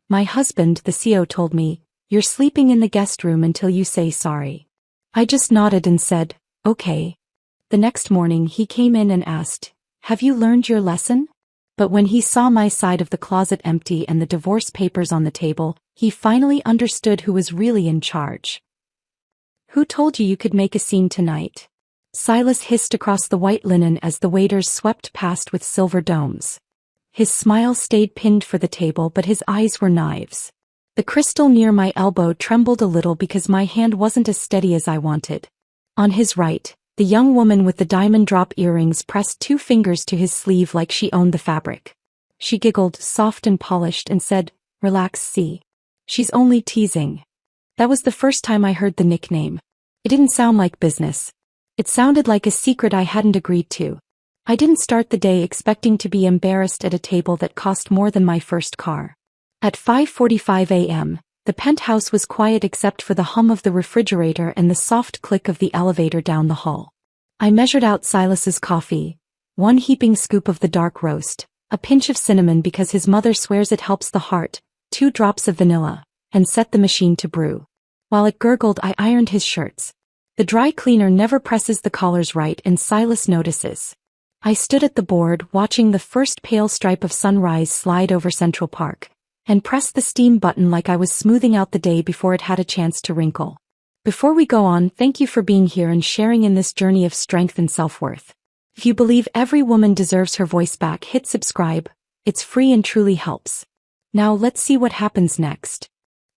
My husband, the CEO, told me, "You're sleeping in the guest room until you say sorry." I just nodded and said, "Okay." The next morning he came in and asked, "Have you learned your lesson?" But when he saw my side of the closet empty and the divorce papers on the table, he finally understood who was really in charge. "Who told you could make a scene tonight?" Silas hissed across the white linen as the waiters swept past with silver domes. His smile stayed pinned for the table, but his eyes were knives. The crystal near my elbow trembled a little because my hand wasn't as steady as I wanted. On his right, the young woman with the diamond drop earrings pressed 2 fingers to his sleeve like she owned the fabric. She giggled, soft and polished, and said, "Relax, see. She's only teasing." That was the first time I heard the nickname. It didn't sound like business. It sounded like a secret I hadn't agreed to. I didn't start the day expecting to be embarrassed at a table that cost more than my first car. At 5:45 a.m., the penthouse was quiet except for the hum of the refrigerator and the soft click of the elevator down the hall. I measured out Silas's coffee, 1 heaping scoop of the dark roast, a pinch of cinnamon because his mother swears it helps the heart, 2 drops of vanilla, and set the machine to brew. While it gurgled, I ironed his shirts. The dry cleaner never presses the collars right and Silas notices. I stood at the board watching the first pale stripe of sunrise slide over Central Park, and pressed the steam button like I was smoothing out the day before it had a chance to wrinkle. Before we go on, thank you for being here and sharing in this journey of strength and self-worth. If you believe every woman deserves her voice back, hit subscribe. It's free and truly helps. Now let's see what happens next.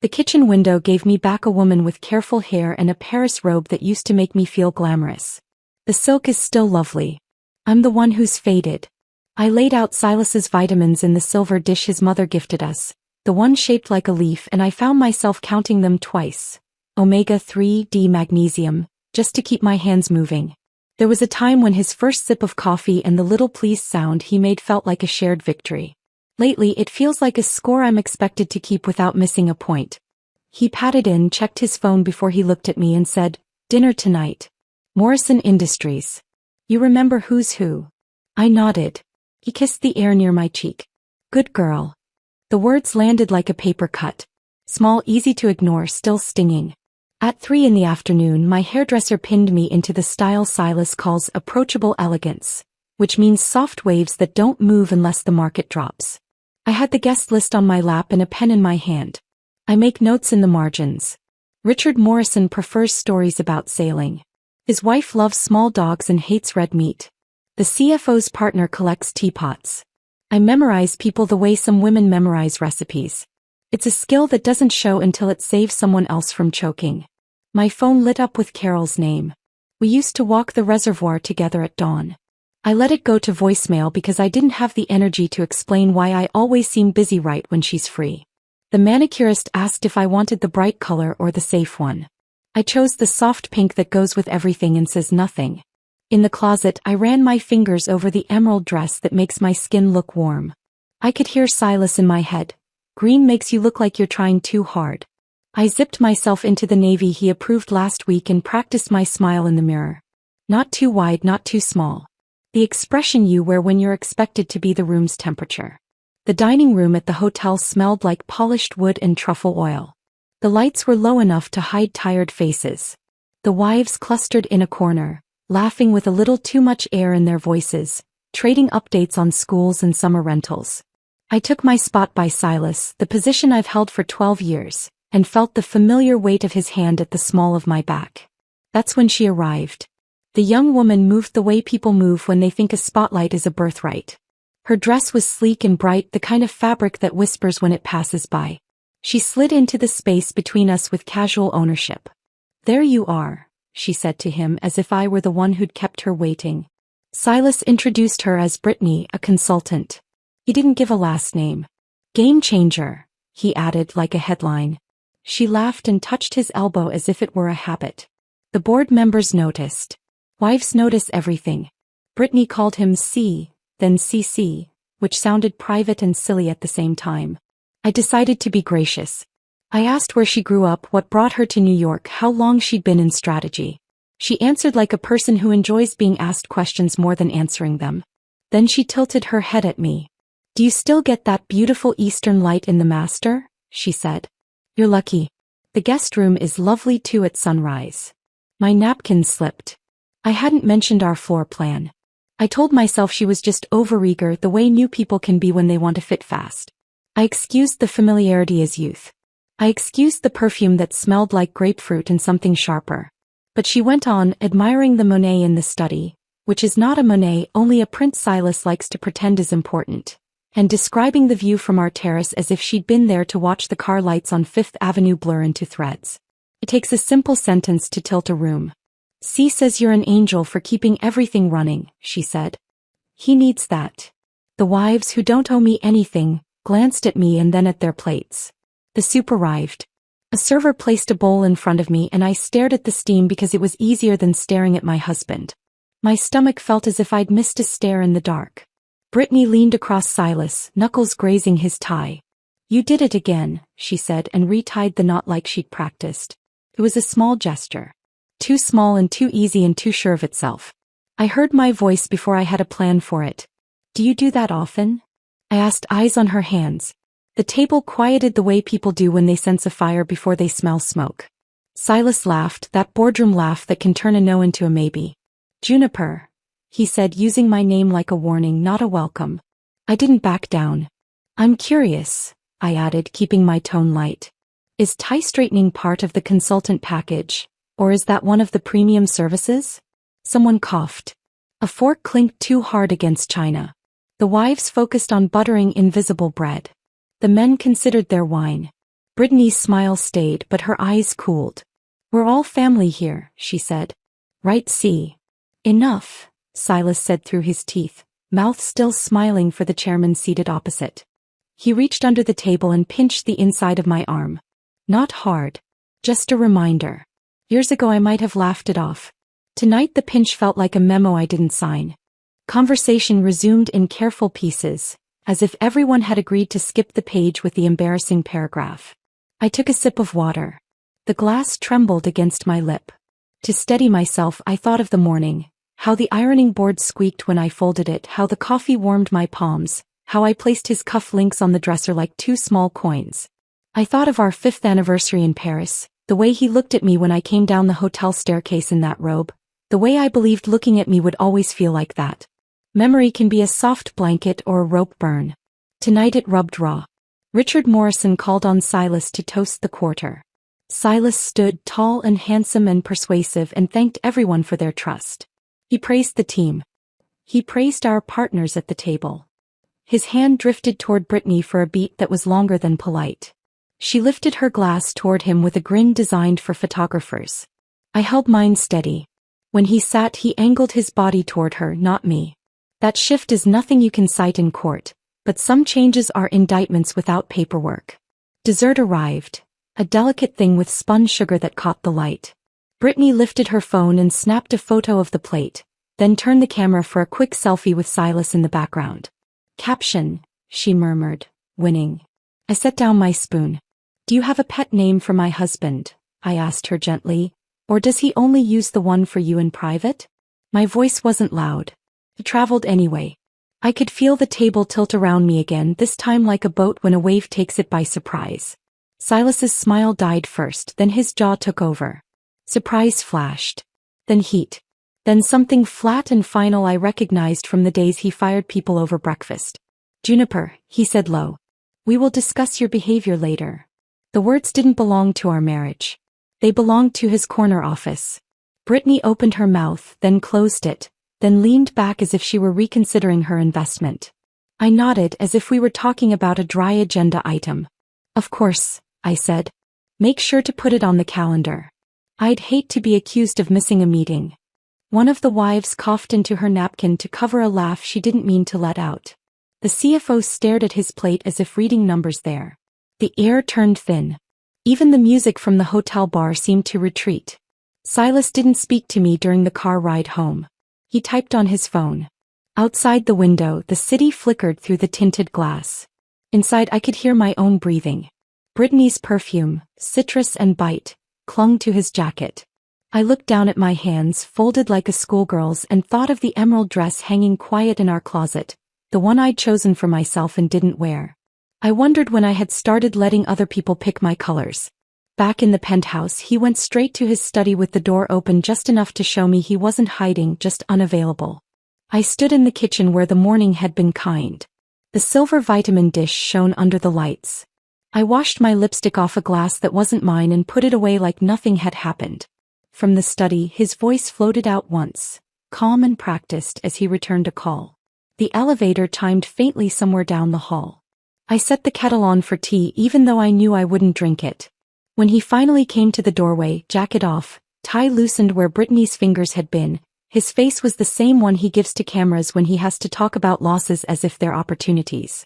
The kitchen window gave me back a woman with careful hair and a Paris robe that used to make me feel glamorous. The silk is still lovely. I'm the one who's faded. I laid out Silas's vitamins in the silver dish his mother gifted us, the one shaped like a leaf, and I found myself counting them twice. Omega-3 magnesium, just to keep my hands moving. There was a time when his first sip of coffee and the little pleased sound he made felt like a shared victory. Lately it feels like a score I'm expected to keep without missing a point. He patted in, checked his phone before he looked at me and said, "Dinner tonight. Morrison Industries. You remember who's who?" I nodded. He kissed the air near my cheek. "Good girl." The words landed like a paper cut. Small, easy to ignore, still stinging. At 3 in the afternoon, my hairdresser pinned me into the style Silas calls approachable elegance, which means soft waves that don't move unless the market drops. I had the guest list on my lap and a pen in my hand. I make notes in the margins. Richard Morrison prefers stories about sailing. His wife loves small dogs and hates red meat. The CFO's partner collects teapots. I memorize people the way some women memorize recipes. It's a skill that doesn't show until it saves someone else from choking. My phone lit up with Carol's name. We used to walk the reservoir together at dawn. I let it go to voicemail because I didn't have the energy to explain why I always seem busy right when she's free. The manicurist asked if I wanted the bright color or the safe one. I chose the soft pink that goes with everything and says nothing. In the closet, I ran my fingers over the emerald dress that makes my skin look warm. I could hear Silas in my head. "Green makes you look like you're trying too hard." I zipped myself into the navy he approved last week and practiced my smile in the mirror. Not too wide, not too small. The expression you wear when you're expected to be the room's temperature. The dining room at the hotel smelled like polished wood and truffle oil. The lights were low enough to hide tired faces. The wives clustered in a corner, laughing with a little too much air in their voices, trading updates on schools and summer rentals. I took my spot by Silas, the position I've held for 12 years, and felt the familiar weight of his hand at the small of my back. That's when she arrived. The young woman moved the way people move when they think a spotlight is a birthright. Her dress was sleek and bright, the kind of fabric that whispers when it passes by. She slid into the space between us with casual ownership. "There you are," she said to him as if I were the one who'd kept her waiting. Silas introduced her as Brittany, a consultant. He didn't give a last name. "Game changer," he added like a headline. She laughed and touched his elbow as if it were a habit. The board members noticed. Wives notice everything. Brittany called him C, then CC, which sounded private and silly at the same time. I decided to be gracious. I asked where she grew up, what brought her to New York, how long she'd been in strategy. She answered like a person who enjoys being asked questions more than answering them. Then she tilted her head at me. "Do you still get that beautiful Eastern light in the master?" she said. You're lucky. The guest room is lovely too at sunrise. My napkin slipped. I hadn't mentioned our floor plan. I told myself she was just overeager the way new people can be when they want to fit fast. I excused the familiarity as youth. I excused the perfume that smelled like grapefruit and something sharper. But she went on, admiring the Monet in the study, which is not a Monet, only a print Silas likes to pretend is important, and describing the view from our terrace as if she'd been there to watch the car lights on Fifth Avenue blur into threads. It takes a simple sentence to tilt a room. C says you're an angel for keeping everything running, she said. He needs that. The wives who don't owe me anything glanced at me and then at their plates. The soup arrived. A server placed a bowl in front of me and I stared at the steam because it was easier than staring at my husband. My stomach felt as if I'd missed a stare in the dark. Brittany leaned across Silas, knuckles grazing his tie. You did it again, she said and retied the knot like she'd practiced. It was a small gesture. Too small and too easy and too sure of itself. I heard my voice before I had a plan for it. Do you do that often? I asked, eyes on her hands. The table quieted the way people do when they sense a fire before they smell smoke. Silas laughed, that boardroom laugh that can turn a no into a maybe. Juniper, he said, using my name like a warning, not a welcome. I didn't back down. I'm curious, I added, keeping my tone light. Is tie straightening part of the consultant package, or is that one of the premium services? Someone coughed. A fork clinked too hard against china. The wives focused on buttering invisible bread. The men considered their wine. Brittany's smile stayed, but her eyes cooled. We're all family here, she said. Right, see. Enough, Silas said through his teeth, mouth still smiling for the chairman seated opposite. He reached under the table and pinched the inside of my arm. Not hard. Just a reminder. Years ago I might have laughed it off. Tonight the pinch felt like a memo I didn't sign. Conversation resumed in careful pieces, as if everyone had agreed to skip the page with the embarrassing paragraph. I took a sip of water. The glass trembled against my lip. To steady myself, I thought of the morning, how the ironing board squeaked when I folded it, how the coffee warmed my palms, how I placed his cuff links on the dresser like two small coins. I thought of our 5th anniversary in Paris, the way he looked at me when I came down the hotel staircase in that robe, the way I believed looking at me would always feel like that. Memory can be a soft blanket or a rope burn. Tonight it rubbed raw. Richard Morrison called on Silas to toast the quarter. Silas stood tall and handsome and persuasive and thanked everyone for their trust. He praised the team. He praised our partners at the table. His hand drifted toward Brittany for a beat that was longer than polite. She lifted her glass toward him with a grin designed for photographers. I held mine steady. When he sat, he angled his body toward her, not me. That shift is nothing you can cite in court, but some changes are indictments without paperwork. Dessert arrived. A delicate thing with spun sugar that caught the light. Brittany lifted her phone and snapped a photo of the plate, then turned the camera for a quick selfie with Silas in the background. Caption, she murmured, winning. I set down my spoon. Do you have a pet name for my husband? I asked her gently, or does he only use the one for you in private? My voice wasn't loud. It traveled anyway. I could feel the table tilt around me again, this time like a boat when a wave takes it by surprise. Silas's smile died first, then his jaw took over. Surprise flashed. Then heat. Then something flat and final I recognized from the days he fired people over breakfast. Juniper, he said low. We will discuss your behavior later. The words didn't belong to our marriage. They belonged to his corner office. Brittany opened her mouth, then closed it, then leaned back as if she were reconsidering her investment. I nodded as if we were talking about a dry agenda item. Of course, I said. Make sure to put it on the calendar. I'd hate to be accused of missing a meeting. One of the wives coughed into her napkin to cover a laugh she didn't mean to let out. The CFO stared at his plate as if reading numbers there. The air turned thin. Even the music from the hotel bar seemed to retreat. Silas didn't speak to me during the car ride home. He typed on his phone. Outside the window, the city flickered through the tinted glass. Inside, I could hear my own breathing. Brittany's perfume, citrus and bite, clung to his jacket. I looked down at my hands, folded like a schoolgirl's, and thought of the emerald dress hanging quiet in our closet, the one I'd chosen for myself and didn't wear. I wondered when I had started letting other people pick my colors. Back in the penthouse, he went straight to his study with the door open just enough to show me he wasn't hiding, just unavailable. I stood in the kitchen where the morning had been kind. The silver vitamin dish shone under the lights. I washed my lipstick off a glass that wasn't mine and put it away like nothing had happened. From the study, his voice floated out once, calm and practiced as he returned a call. The elevator chimed faintly somewhere down the hall. I set the kettle on for tea even though I knew I wouldn't drink it. When he finally came to the doorway, jacket off, tie loosened where Brittany's fingers had been, his face was the same one he gives to cameras when he has to talk about losses as if they're opportunities.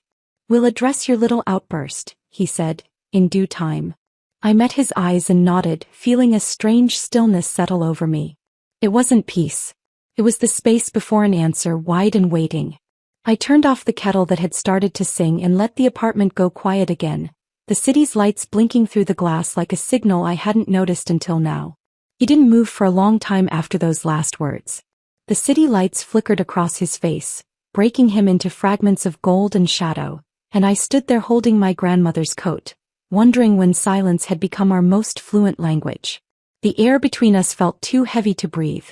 "We'll address your little outburst," he said, in due time. I met his eyes and nodded, feeling a strange stillness settle over me. It wasn't peace. It was the space before an answer, wide and waiting. I turned off the kettle that had started to sing and let the apartment go quiet again, the city's lights blinking through the glass like a signal I hadn't noticed until now. He didn't move for a long time after those last words. The city lights flickered across his face, breaking him into fragments of gold and shadow, and I stood there holding my grandmother's coat, wondering when silence had become our most fluent language. The air between us felt too heavy to breathe.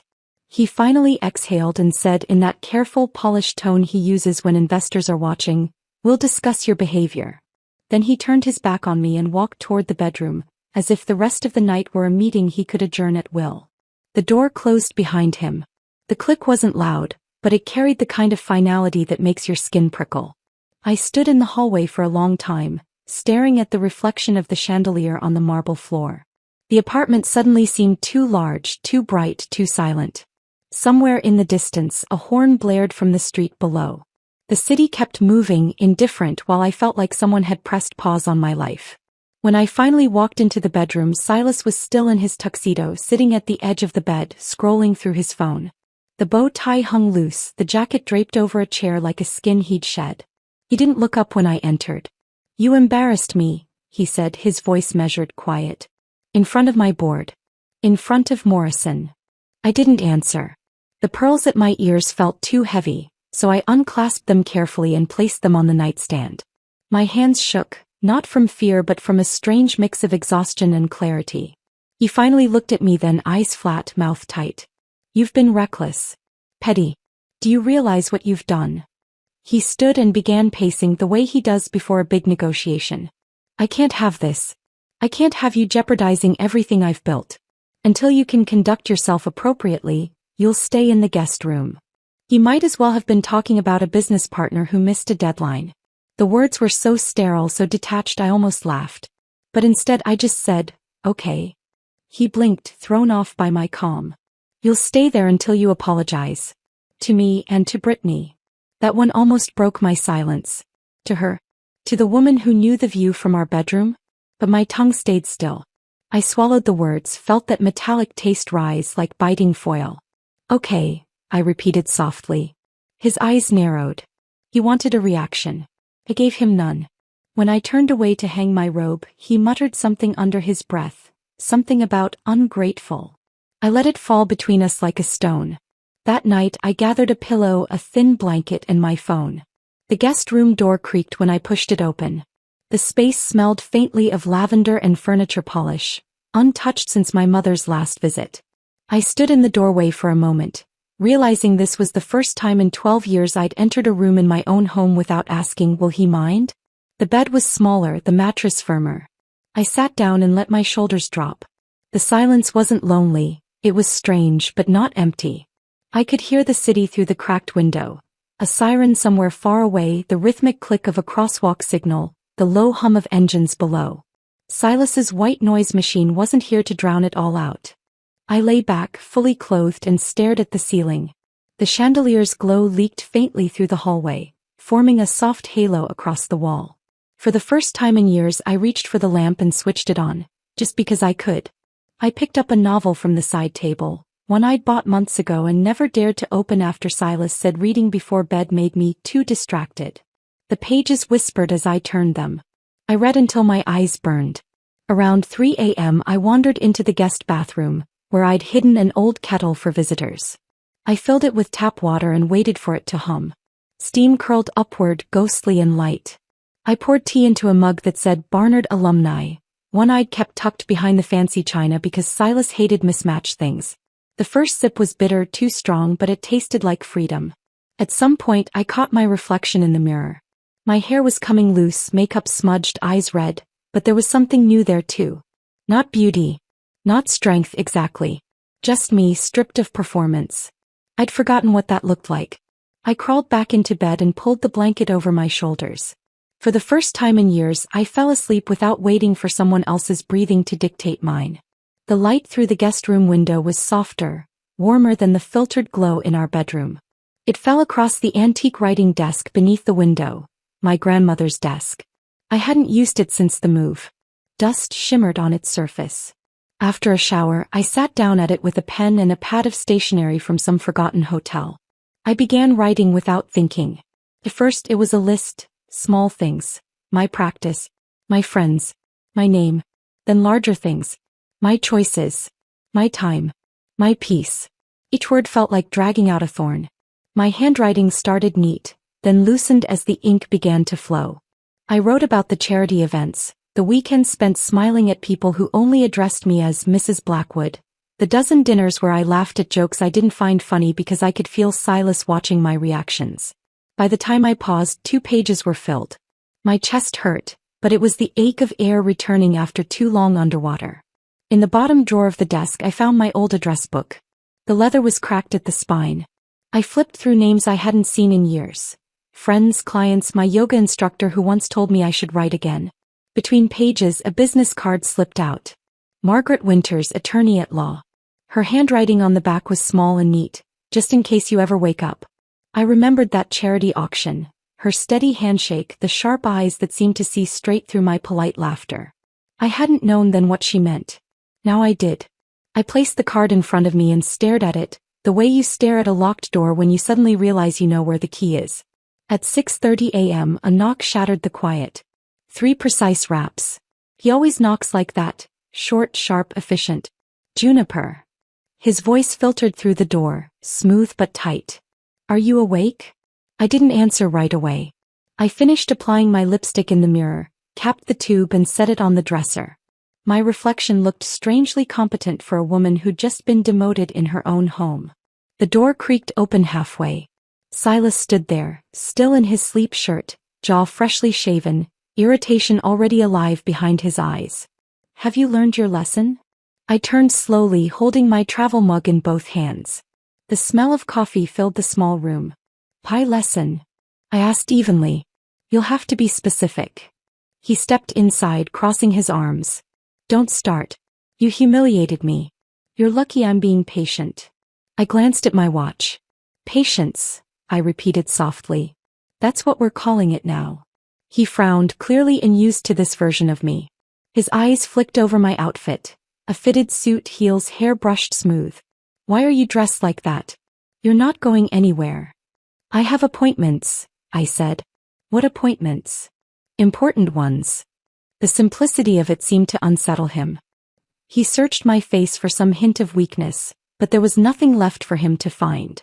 He finally exhaled and said in that careful, polished tone he uses when investors are watching, "We'll discuss your behavior." Then he turned his back on me and walked toward the bedroom, as if the rest of the night were a meeting he could adjourn at will. The door closed behind him. The click wasn't loud, but it carried the kind of finality that makes your skin prickle. I stood in the hallway for a long time, staring at the reflection of the chandelier on the marble floor. The apartment suddenly seemed too large, too bright, too silent. Somewhere in the distance, a horn blared from the street below. The city kept moving, indifferent, while I felt like someone had pressed pause on my life. When I finally walked into the bedroom, Silas was still in his tuxedo, sitting at the edge of the bed, scrolling through his phone. The bow tie hung loose, the jacket draped over a chair like a skin he'd shed. He didn't look up when I entered. "You embarrassed me," he said, his voice measured, quiet. "In front of my board. In front of Morrison." I didn't answer. The pearls at my ears felt too heavy, so I unclasped them carefully and placed them on the nightstand. My hands shook, not from fear but from a strange mix of exhaustion and clarity. He finally looked at me, then eyes flat, mouth tight. "You've been reckless. Petty. Do you realize what you've done?" He stood and began pacing the way he does before a big negotiation. "I can't have this. I can't have you jeopardizing everything I've built. Until you can conduct yourself appropriately, you'll stay in the guest room." He might as well have been talking about a business partner who missed a deadline. The words were so sterile, so detached I almost laughed. But instead I just said, "Okay." He blinked, thrown off by my calm. "You'll stay there until you apologize. To me and to Brittany." That one almost broke my silence. To her? To the woman who knew the view from our bedroom? But my tongue stayed still. I swallowed the words, felt that metallic taste rise like biting foil. "Okay," I repeated softly. His eyes narrowed. He wanted a reaction. I gave him none. When I turned away to hang my robe, he muttered something under his breath, something about ungrateful. I let it fall between us like a stone. That night I gathered a pillow, a thin blanket, and my phone. The guest room door creaked when I pushed it open. The space smelled faintly of lavender and furniture polish, untouched since my mother's last visit. I stood in the doorway for a moment, realizing this was the first time in 12 years I'd entered a room in my own home without asking, "Will he mind?" The bed was smaller, the mattress firmer. I sat down and let my shoulders drop. The silence wasn't lonely, it was strange but not empty. I could hear the city through the cracked window, a siren somewhere far away, the rhythmic click of a crosswalk signal, the low hum of engines below. Silas's white noise machine wasn't here to drown it all out. I lay back, fully clothed, and stared at the ceiling. The chandelier's glow leaked faintly through the hallway, forming a soft halo across the wall. For the first time in years I reached for the lamp and switched it on, just because I could. I picked up a novel from the side table, one I'd bought months ago and never dared to open after Silas said reading before bed made me too distracted. The pages whispered as I turned them. I read until my eyes burned. Around 3 a.m. I wandered into the guest bathroom, where I'd hidden an old kettle for visitors. I filled it with tap water and waited for it to hum. Steam curled upward, ghostly and light. I poured tea into a mug that said Barnard Alumni, one-eyed kept tucked behind the fancy china because Silas hated mismatched things. The first sip was bitter, too strong, but it tasted like freedom. At some point I caught my reflection in the mirror. My hair was coming loose, makeup smudged, eyes red, but there was something new there too. Not beauty. Not strength exactly. Just me, stripped of performance. I'd forgotten what that looked like. I crawled back into bed and pulled the blanket over my shoulders. For the first time in years, I fell asleep without waiting for someone else's breathing to dictate mine. The light through the guest room window was softer, warmer than the filtered glow in our bedroom. It fell across the antique writing desk beneath the window, my grandmother's desk. I hadn't used it since the move. Dust shimmered on its surface. After a shower, I sat down at it with a pen and a pad of stationery from some forgotten hotel. I began writing without thinking. At first it was a list, small things, my practice, my friends, my name, then larger things, my choices, my time, my peace. Each word felt like dragging out a thorn. My handwriting started neat, then loosened as the ink began to flow. I wrote about the charity events, the weekends spent smiling at people who only addressed me as Mrs. Blackwood, the dozen dinners where I laughed at jokes I didn't find funny because I could feel Silas watching my reactions. By the time I paused, 2 pages were filled. My chest hurt, but it was the ache of air returning after too long underwater. In the bottom drawer of the desk I found my old address book. The leather was cracked at the spine. I flipped through names I hadn't seen in years. Friends, clients, my yoga instructor who once told me I should write again. Between pages, a business card slipped out. Margaret Winters, attorney at law. Her handwriting on the back was small and neat, just in case you ever wake up. I remembered that charity auction, her steady handshake, the sharp eyes that seemed to see straight through my polite laughter. I hadn't known then what she meant. Now I did. I placed the card in front of me and stared at it, the way you stare at a locked door when you suddenly realize you know where the key is. At 6:30 a.m., a knock shattered the quiet. 3 precise raps. He always knocks like that, short, sharp, efficient. Juniper. His voice filtered through the door, smooth but tight. Are you awake? I didn't answer right away. I finished applying my lipstick in the mirror, capped the tube and set it on the dresser. My reflection looked strangely competent for a woman who'd just been demoted in her own home. The door creaked open halfway. Silas stood there, still in his sleep shirt, jaw freshly shaven, irritation already alive behind his eyes. Have you learned your lesson? I turned slowly, holding my travel mug in both hands. The smell of coffee filled the small room. Pie lesson? I asked evenly. You'll have to be specific. He stepped inside, crossing his arms. Don't start. You humiliated me. You're lucky I'm being patient. I glanced at my watch. Patience, I repeated softly. That's what we're calling it now. He frowned, clearly unused to this version of me. His eyes flicked over my outfit. A fitted suit, heels, hair brushed smooth. Why are you dressed like that? You're not going anywhere. I have appointments, I said. What appointments? Important ones. The simplicity of it seemed to unsettle him. He searched my face for some hint of weakness, but there was nothing left for him to find.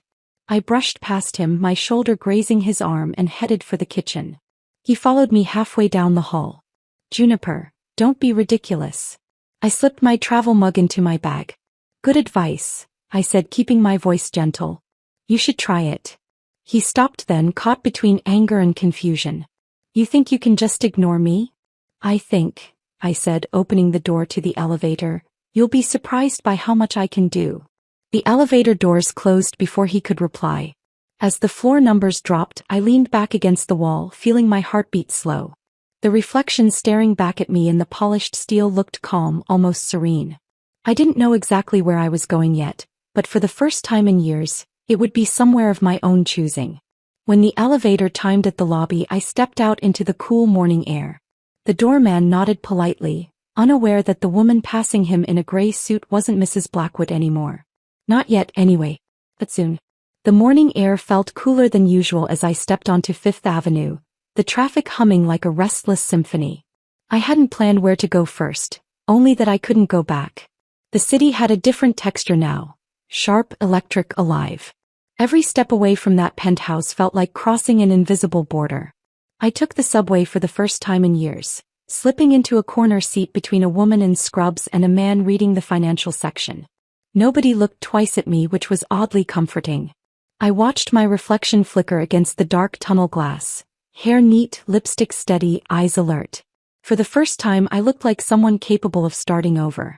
I brushed past him, my shoulder grazing his arm, and headed for the kitchen. He followed me halfway down the hall. Juniper, don't be ridiculous. I slipped my travel mug into my bag. Good advice, I said, keeping my voice gentle. You should try it. He stopped then, caught between anger and confusion. You think you can just ignore me? I think, I said, opening the door to the elevator, you'll be surprised by how much I can do. The elevator doors closed before he could reply. As the floor numbers dropped, I leaned back against the wall, feeling my heartbeat slow. The reflection staring back at me in the polished steel looked calm, almost serene. I didn't know exactly where I was going yet, but for the first time in years, it would be somewhere of my own choosing. When the elevator timed at the lobby, I stepped out into the cool morning air. The doorman nodded politely, unaware that the woman passing him in a gray suit wasn't Mrs. Blackwood anymore. Not yet, anyway. But soon. The morning air felt cooler than usual as I stepped onto Fifth Avenue, the traffic humming like a restless symphony. I hadn't planned where to go first, only that I couldn't go back. The city had a different texture now. Sharp, electric, alive. Every step away from that penthouse felt like crossing an invisible border. I took the subway for the first time in years, slipping into a corner seat between a woman in scrubs and a man reading the financial section. Nobody looked twice at me, which was oddly comforting. I watched my reflection flicker against the dark tunnel glass. Hair neat, lipstick steady, eyes alert. For the first time I looked like someone capable of starting over.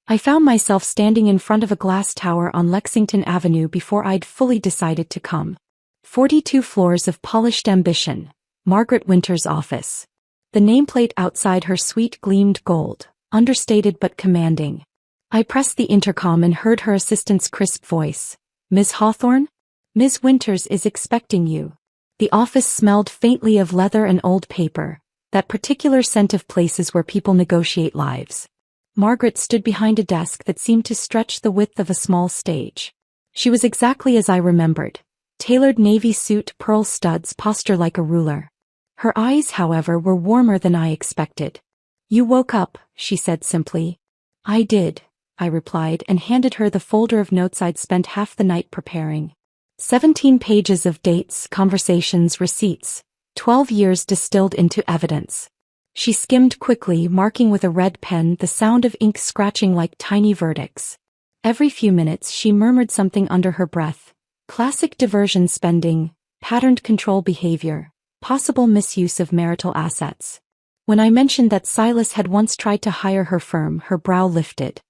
I found myself standing in front of a glass tower on Lexington Avenue before I'd fully decided to come. 42 floors of polished ambition. Margaret Winter's office. The nameplate outside her suite gleamed gold, understated but commanding. I pressed the intercom and heard her assistant's crisp voice. "Ms. Hawthorne? Ms. Winters is expecting you." The office smelled faintly of leather and old paper, that particular scent of places where people negotiate lives. Margaret stood behind a desk that seemed to stretch the width of a small stage. She was exactly as I remembered. Tailored navy suit, pearl studs, posture like a ruler. Her eyes, however, were warmer than I expected. "You woke up," she said simply. "I did," I replied and handed her the folder of notes I'd spent half the night preparing. 17 pages of dates, conversations, receipts, 12 years distilled into evidence. She skimmed quickly, marking with a red pen, the sound of ink scratching like tiny verdicts. Every few minutes she murmured something under her breath. Classic diversion spending, patterned control behavior, possible misuse of marital assets. When I mentioned that Silas had once tried to hire her firm, her brow lifted.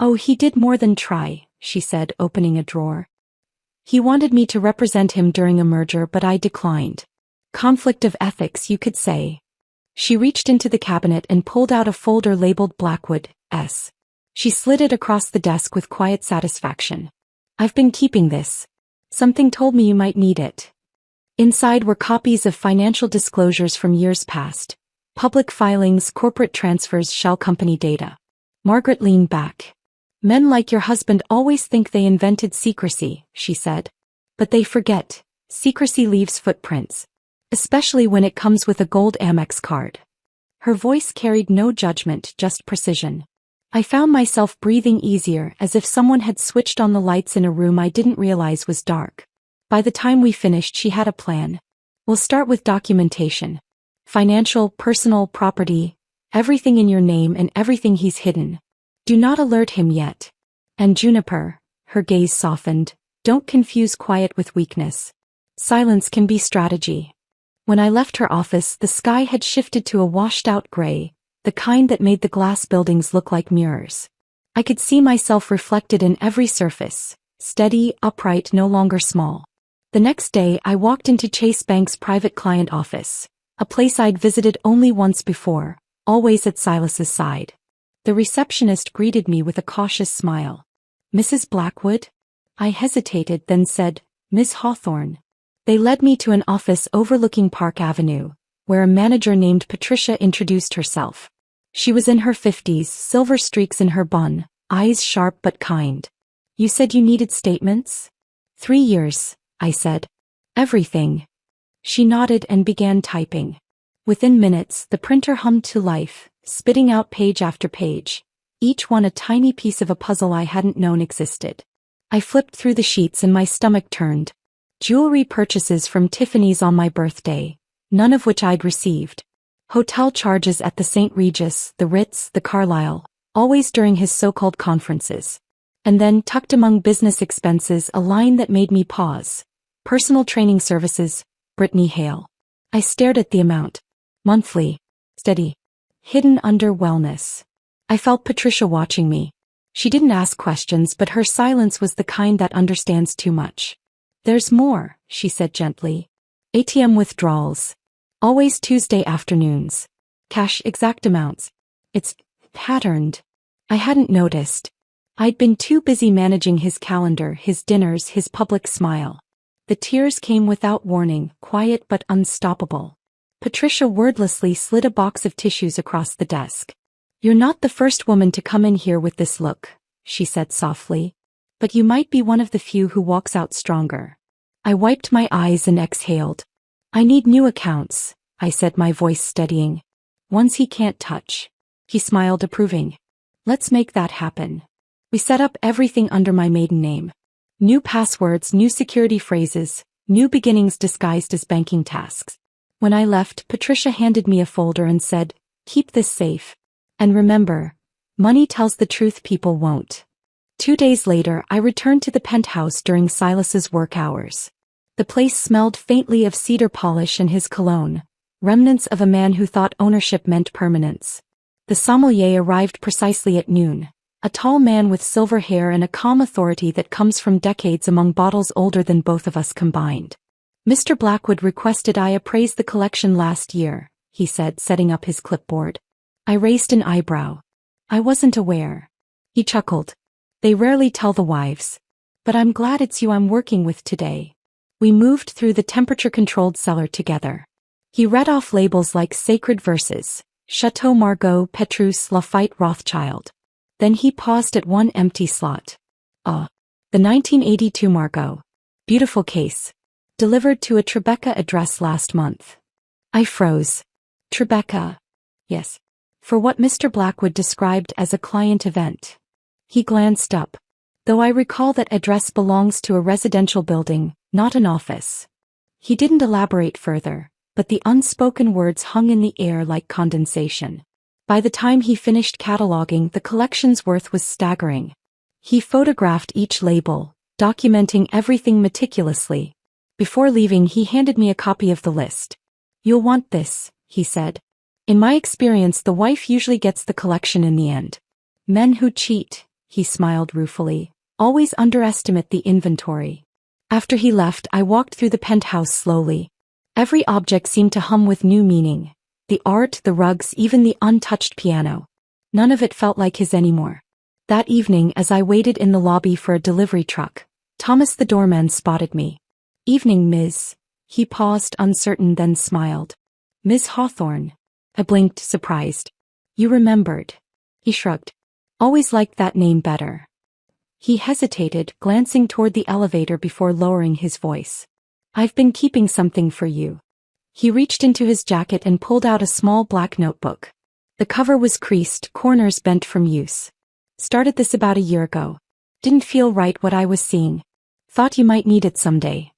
"Oh, he did more than try," she said, opening a drawer. "He wanted me to represent him during a merger, but I declined. Conflict of ethics, you could say." She reached into the cabinet and pulled out a folder labeled Blackwood, S. She slid it across the desk with quiet satisfaction. "I've been keeping this. Something told me you might need it." Inside were copies of financial disclosures from years past, public filings, corporate transfers, shell company data. Margaret leaned back. "Men like your husband always think they invented secrecy," she said. "But they forget. Secrecy leaves footprints. Especially when it comes with a gold Amex card." Her voice carried no judgment, just precision. I found myself breathing easier, as if someone had switched on the lights in a room I didn't realize was dark. By the time we finished, she had a plan. "We'll start with documentation. Financial, personal, property, everything in your name and everything he's hidden. Do not alert him yet. And Juniper," her gaze softened, "don't confuse quiet with weakness. Silence can be strategy." When I left her office, the sky had shifted to a washed-out gray, the kind that made the glass buildings look like mirrors. I could see myself reflected in every surface, steady, upright, no longer small. The next day I walked into Chase Bank's private client office, a place I'd visited only once before, always at Silas's side. The receptionist greeted me with a cautious smile. "Mrs. Blackwood?" I hesitated, then said, "Miss Hawthorne." They led me to an office overlooking Park Avenue, where a manager named Patricia introduced herself. She was in her 50s, silver streaks in her bun, eyes sharp but kind. "You said you needed statements?" 3 years, I said. "Everything." She nodded and began typing. Within minutes, the printer hummed to life, spitting out page after page, each one a tiny piece of a puzzle I hadn't known existed. I flipped through the sheets and my stomach turned. Jewelry purchases from Tiffany's on my birthday, none of which I'd received. Hotel charges at the St. Regis, the Ritz, the Carlyle, always during his so-called conferences. And then, tucked among business expenses, a line that made me pause. Personal training services, Brittany Hale. I stared at the amount. Monthly. Steady. Hidden under wellness. I felt Patricia watching me. She didn't ask questions, but her silence was the kind that understands too much. "There's more," she said gently. "ATM withdrawals. Always Tuesday afternoons. Cash exact amounts. It's patterned." I hadn't noticed. I'd been too busy managing his calendar, his dinners, his public smile. The tears came without warning, quiet but unstoppable. Patricia wordlessly slid a box of tissues across the desk. "You're not the first woman to come in here with this look," she said softly. "But you might be one of the few who walks out stronger." I wiped my eyes and exhaled. "I need new accounts," I said, my voice steadying. "Ones he can't touch." He smiled approving. "Let's make that happen." We set up everything under my maiden name. New passwords, new security phrases, new beginnings disguised as banking tasks. When I left, Patricia handed me a folder and said, "Keep this safe. And remember, money tells the truth people won't." 2 days later, I returned to the penthouse during Silas's work hours. The place smelled faintly of cedar polish and his cologne, remnants of a man who thought ownership meant permanence. The sommelier arrived precisely at noon, a tall man with silver hair and a calm authority that comes from decades among bottles older than both of us combined. "Mr. Blackwood requested I appraise the collection last year," he said, setting up his clipboard. I raised an eyebrow. "I wasn't aware." He chuckled. "They rarely tell the wives. But I'm glad it's you I'm working with today." We moved through the temperature-controlled cellar together. He read off labels like sacred verses, Chateau Margaux, Petrus, Lafite, Rothschild. Then he paused at one empty slot. The 1982 Margaux. Beautiful case. Delivered to a Tribeca address last month. I froze. Tribeca. Yes. For what Mr. Blackwood described as a client event. He glanced up. Though I recall that address belongs to a residential building, not an office. He didn't elaborate further, but the unspoken words hung in the air like condensation. By the time he finished cataloging, the collection's worth was staggering. He photographed each label, documenting everything meticulously. Before leaving, he handed me a copy of the list. "You'll want this," he said. "In my experience, the wife usually gets the collection in the end. Men who cheat," he smiled ruefully, "always underestimate the inventory." After he left, I walked through the penthouse slowly. Every object seemed to hum with new meaning. The art, the rugs, even the untouched piano. None of it felt like his anymore. That evening, as I waited in the lobby for a delivery truck, Thomas the doorman spotted me. "Evening, Ms." He paused, uncertain, then smiled. "Miss Hawthorne." I blinked, surprised. "You remembered." He shrugged. "Always liked that name better." He hesitated, glancing toward the elevator before lowering his voice. "I've been keeping something for you." He reached into his jacket and pulled out a small black notebook. The cover was creased, corners bent from use. "Started this about a year ago. Didn't feel right what I was seeing. Thought you might need it someday."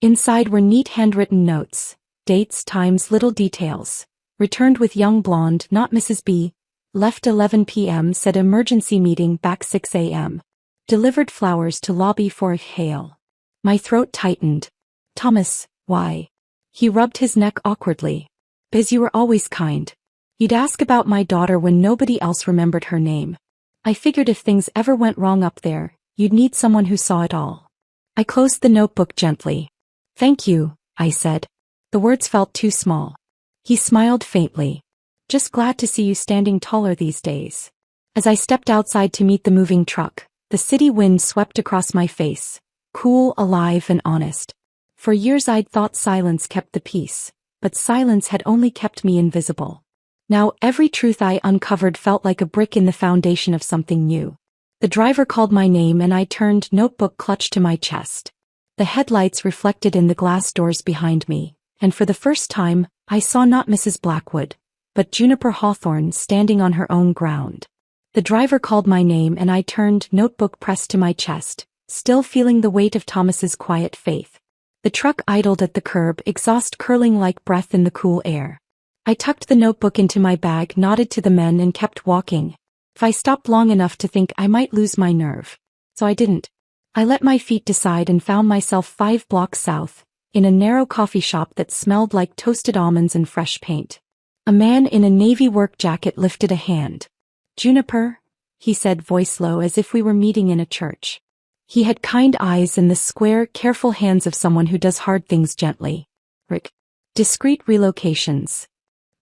Inside were neat handwritten notes, dates, times, little details. Returned with young blonde, not Mrs. B. Left 11 p.m., said emergency meeting, back 6 a.m. Delivered flowers to lobby for Hale. My throat tightened. "Thomas, why?" He rubbed his neck awkwardly. "'Cause you were always kind. You'd ask about my daughter when nobody else remembered her name. I figured if things ever went wrong up there, you'd need someone who saw it all." I closed the notebook gently. "Thank you," I said. The words felt too small. He smiled faintly. "Just glad to see you standing taller these days." As I stepped outside to meet the moving truck, the city wind swept across my face, cool, alive, and honest. For years I'd thought silence kept the peace, but silence had only kept me invisible. Now every truth I uncovered felt like a brick in the foundation of something new. The driver called my name and I turned, notebook clutched to my chest. The headlights reflected in the glass doors behind me, and for the first time, I saw not Mrs. Blackwood, but Juniper Hawthorne standing on her own ground. The driver called my name and I turned, notebook pressed to my chest, still feeling the weight of Thomas's quiet faith. The truck idled at the curb, exhaust curling like breath in the cool air. I tucked the notebook into my bag, nodded to the men, and kept walking. If I stopped long enough to think, I might lose my nerve. So I didn't. I let my feet decide and found myself 5 blocks south, in a narrow coffee shop that smelled like toasted almonds and fresh paint. A man in a navy work jacket lifted a hand. "Juniper," he said, voice low, as if we were meeting in a church. He had kind eyes and the square, careful hands of someone who does hard things gently. "Rick." "Discreet relocations.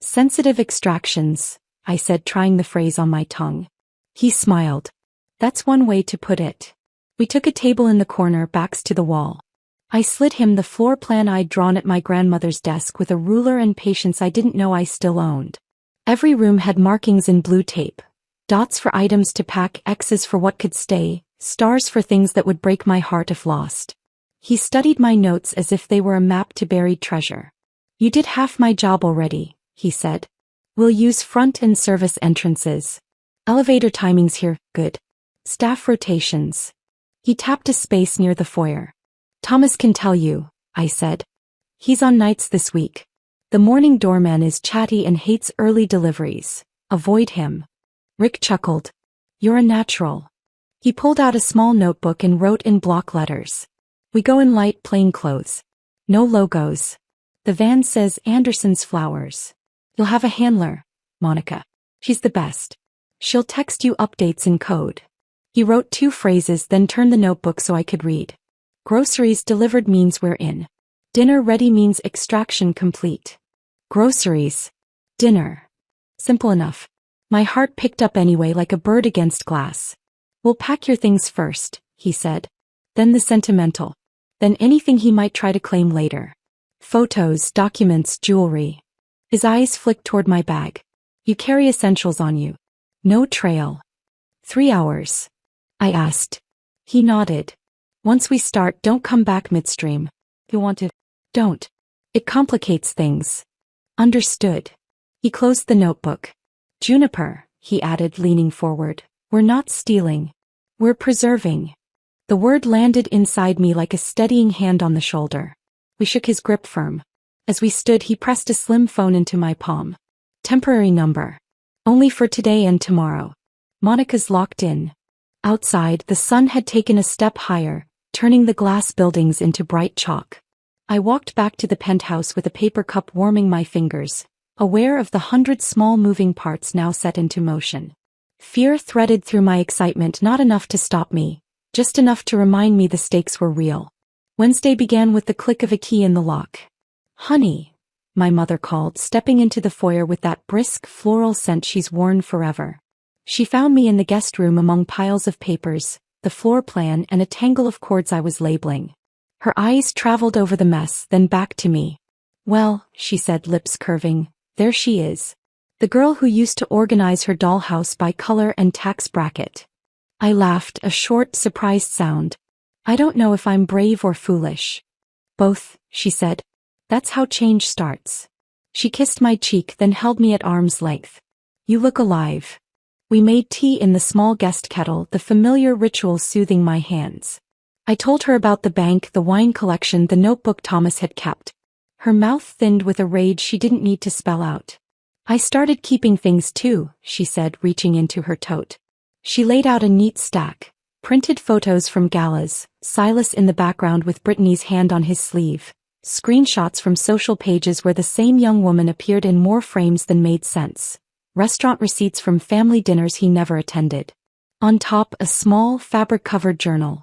Sensitive extractions," I said, trying the phrase on my tongue. He smiled. "That's one way to put it." We took a table in the corner, backs to the wall. I slid him the floor plan I'd drawn at my grandmother's desk with a ruler and patience I didn't know I still owned. Every room had markings in blue tape. Dots for items to pack, X's for what could stay, stars for things that would break my heart if lost. He studied my notes as if they were a map to buried treasure. "You did half my job already," he said. "We'll use front and service entrances. Elevator timings here, good. Staff rotations." He tapped a space near the foyer. "Thomas can tell you," I said. "He's on nights this week." The morning doorman is chatty and hates early deliveries. Avoid him. Rick chuckled. You're a natural. He pulled out a small notebook and wrote in block letters. We go in light plain clothes. No logos. The van says Anderson's Flowers. You'll have a handler, Monica. She's the best. She'll text you updates in code. He wrote 2 phrases then turned the notebook so I could read. Groceries delivered means we're in. Dinner ready means extraction complete. Groceries. Dinner. Simple enough. My heart picked up anyway like a bird against glass. We'll pack your things first, he said. Then the sentimental. Then anything he might try to claim later. Photos, documents, jewelry. His eyes flicked toward my bag. You carry essentials on you. No trail. 3 hours. I asked. He nodded. Once we start, don't come back midstream. You want to? Don't. It complicates things. Understood. He closed the notebook. Juniper, he added, leaning forward. We're not stealing. We're preserving. The word landed inside me like a steadying hand on the shoulder. We shook his grip firm. As we stood, he pressed a slim phone into my palm. Temporary number. Only for today and tomorrow. Monica's locked in. Outside, the sun had taken a step higher, turning the glass buildings into bright chalk. I walked back to the penthouse with a paper cup warming my fingers, aware of the 100 small moving parts now set into motion. Fear threaded through my excitement, not enough to stop me, just enough to remind me the stakes were real. Wednesday began with the click of a key in the lock. Honey, my mother called, stepping into the foyer with that brisk floral scent she's worn forever. She found me in the guest room among piles of papers, the floor plan and a tangle of cords I was labeling. Her eyes traveled over the mess, then back to me. Well, she said, lips curving, there she is. The girl who used to organize her dollhouse by color and tax bracket. I laughed, a short, surprised sound. I don't know if I'm brave or foolish. Both, she said. That's how change starts. She kissed my cheek, then held me at arm's length. You look alive. We made tea in the small guest kettle, the familiar ritual soothing my hands. I told her about the bank, the wine collection, the notebook Thomas had kept. Her mouth thinned with a rage she didn't need to spell out. I started keeping things too, she said, reaching into her tote. She laid out a neat stack. Printed photos from galas, Silas in the background with Brittany's hand on his sleeve. Screenshots from social pages where the same young woman appeared in more frames than made sense. Restaurant receipts from family dinners he never attended. On top, a small, fabric-covered journal.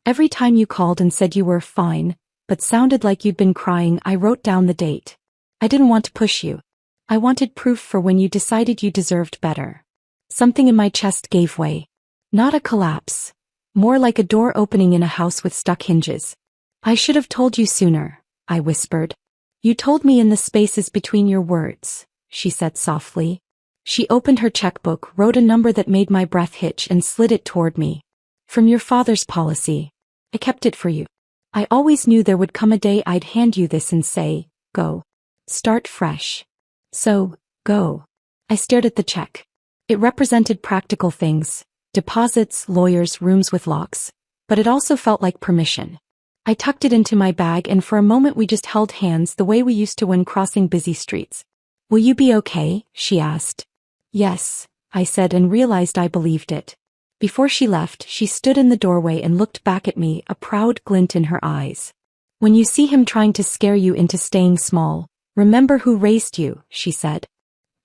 Every time you called and said you were fine, but sounded like you'd been crying, I wrote down the date. I didn't want to push you. I wanted proof for when you decided you deserved better. Something in my chest gave way. Not a collapse. More like a door opening in a house with stuck hinges. I should have told you sooner, I whispered. You told me in the spaces between your words, she said softly. She opened her checkbook, wrote a number that made my breath hitch and slid it toward me. From your father's policy. I kept it for you. I always knew there would come a day I'd hand you this and say, go. Start fresh. So, go. I stared at the check. It represented practical things. Deposits, lawyers, rooms with locks. But it also felt like permission. I tucked it into my bag and for a moment we just held hands the way we used to when crossing busy streets. Will you be okay? She asked. Yes, I said and realized I believed it. Before she left, she stood in the doorway and looked back at me, a proud glint in her eyes. When you see him trying to scare you into staying small, remember who raised you, she said.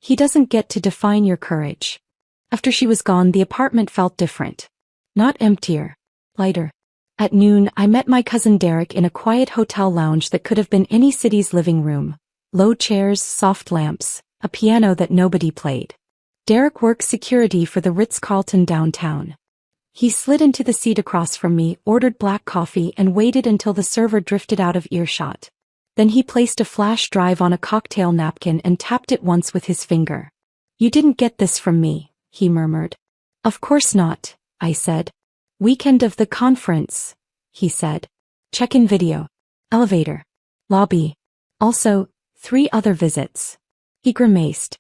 He doesn't get to define your courage. After she was gone, the apartment felt different. Not emptier. Lighter. At noon, I met my cousin Derek in a quiet hotel lounge that could have been any city's living room. Low chairs, soft lamps, a piano that nobody played. Derek works security for the Ritz-Carlton downtown. He slid into the seat across from me, ordered black coffee and waited until the server drifted out of earshot. Then he placed a flash drive on a cocktail napkin and tapped it once with his finger. You didn't get this from me, he murmured. Of course not, I said. Weekend of the conference, he said. Check-in video. Elevator. Lobby. Also, 3 other visits. He grimaced.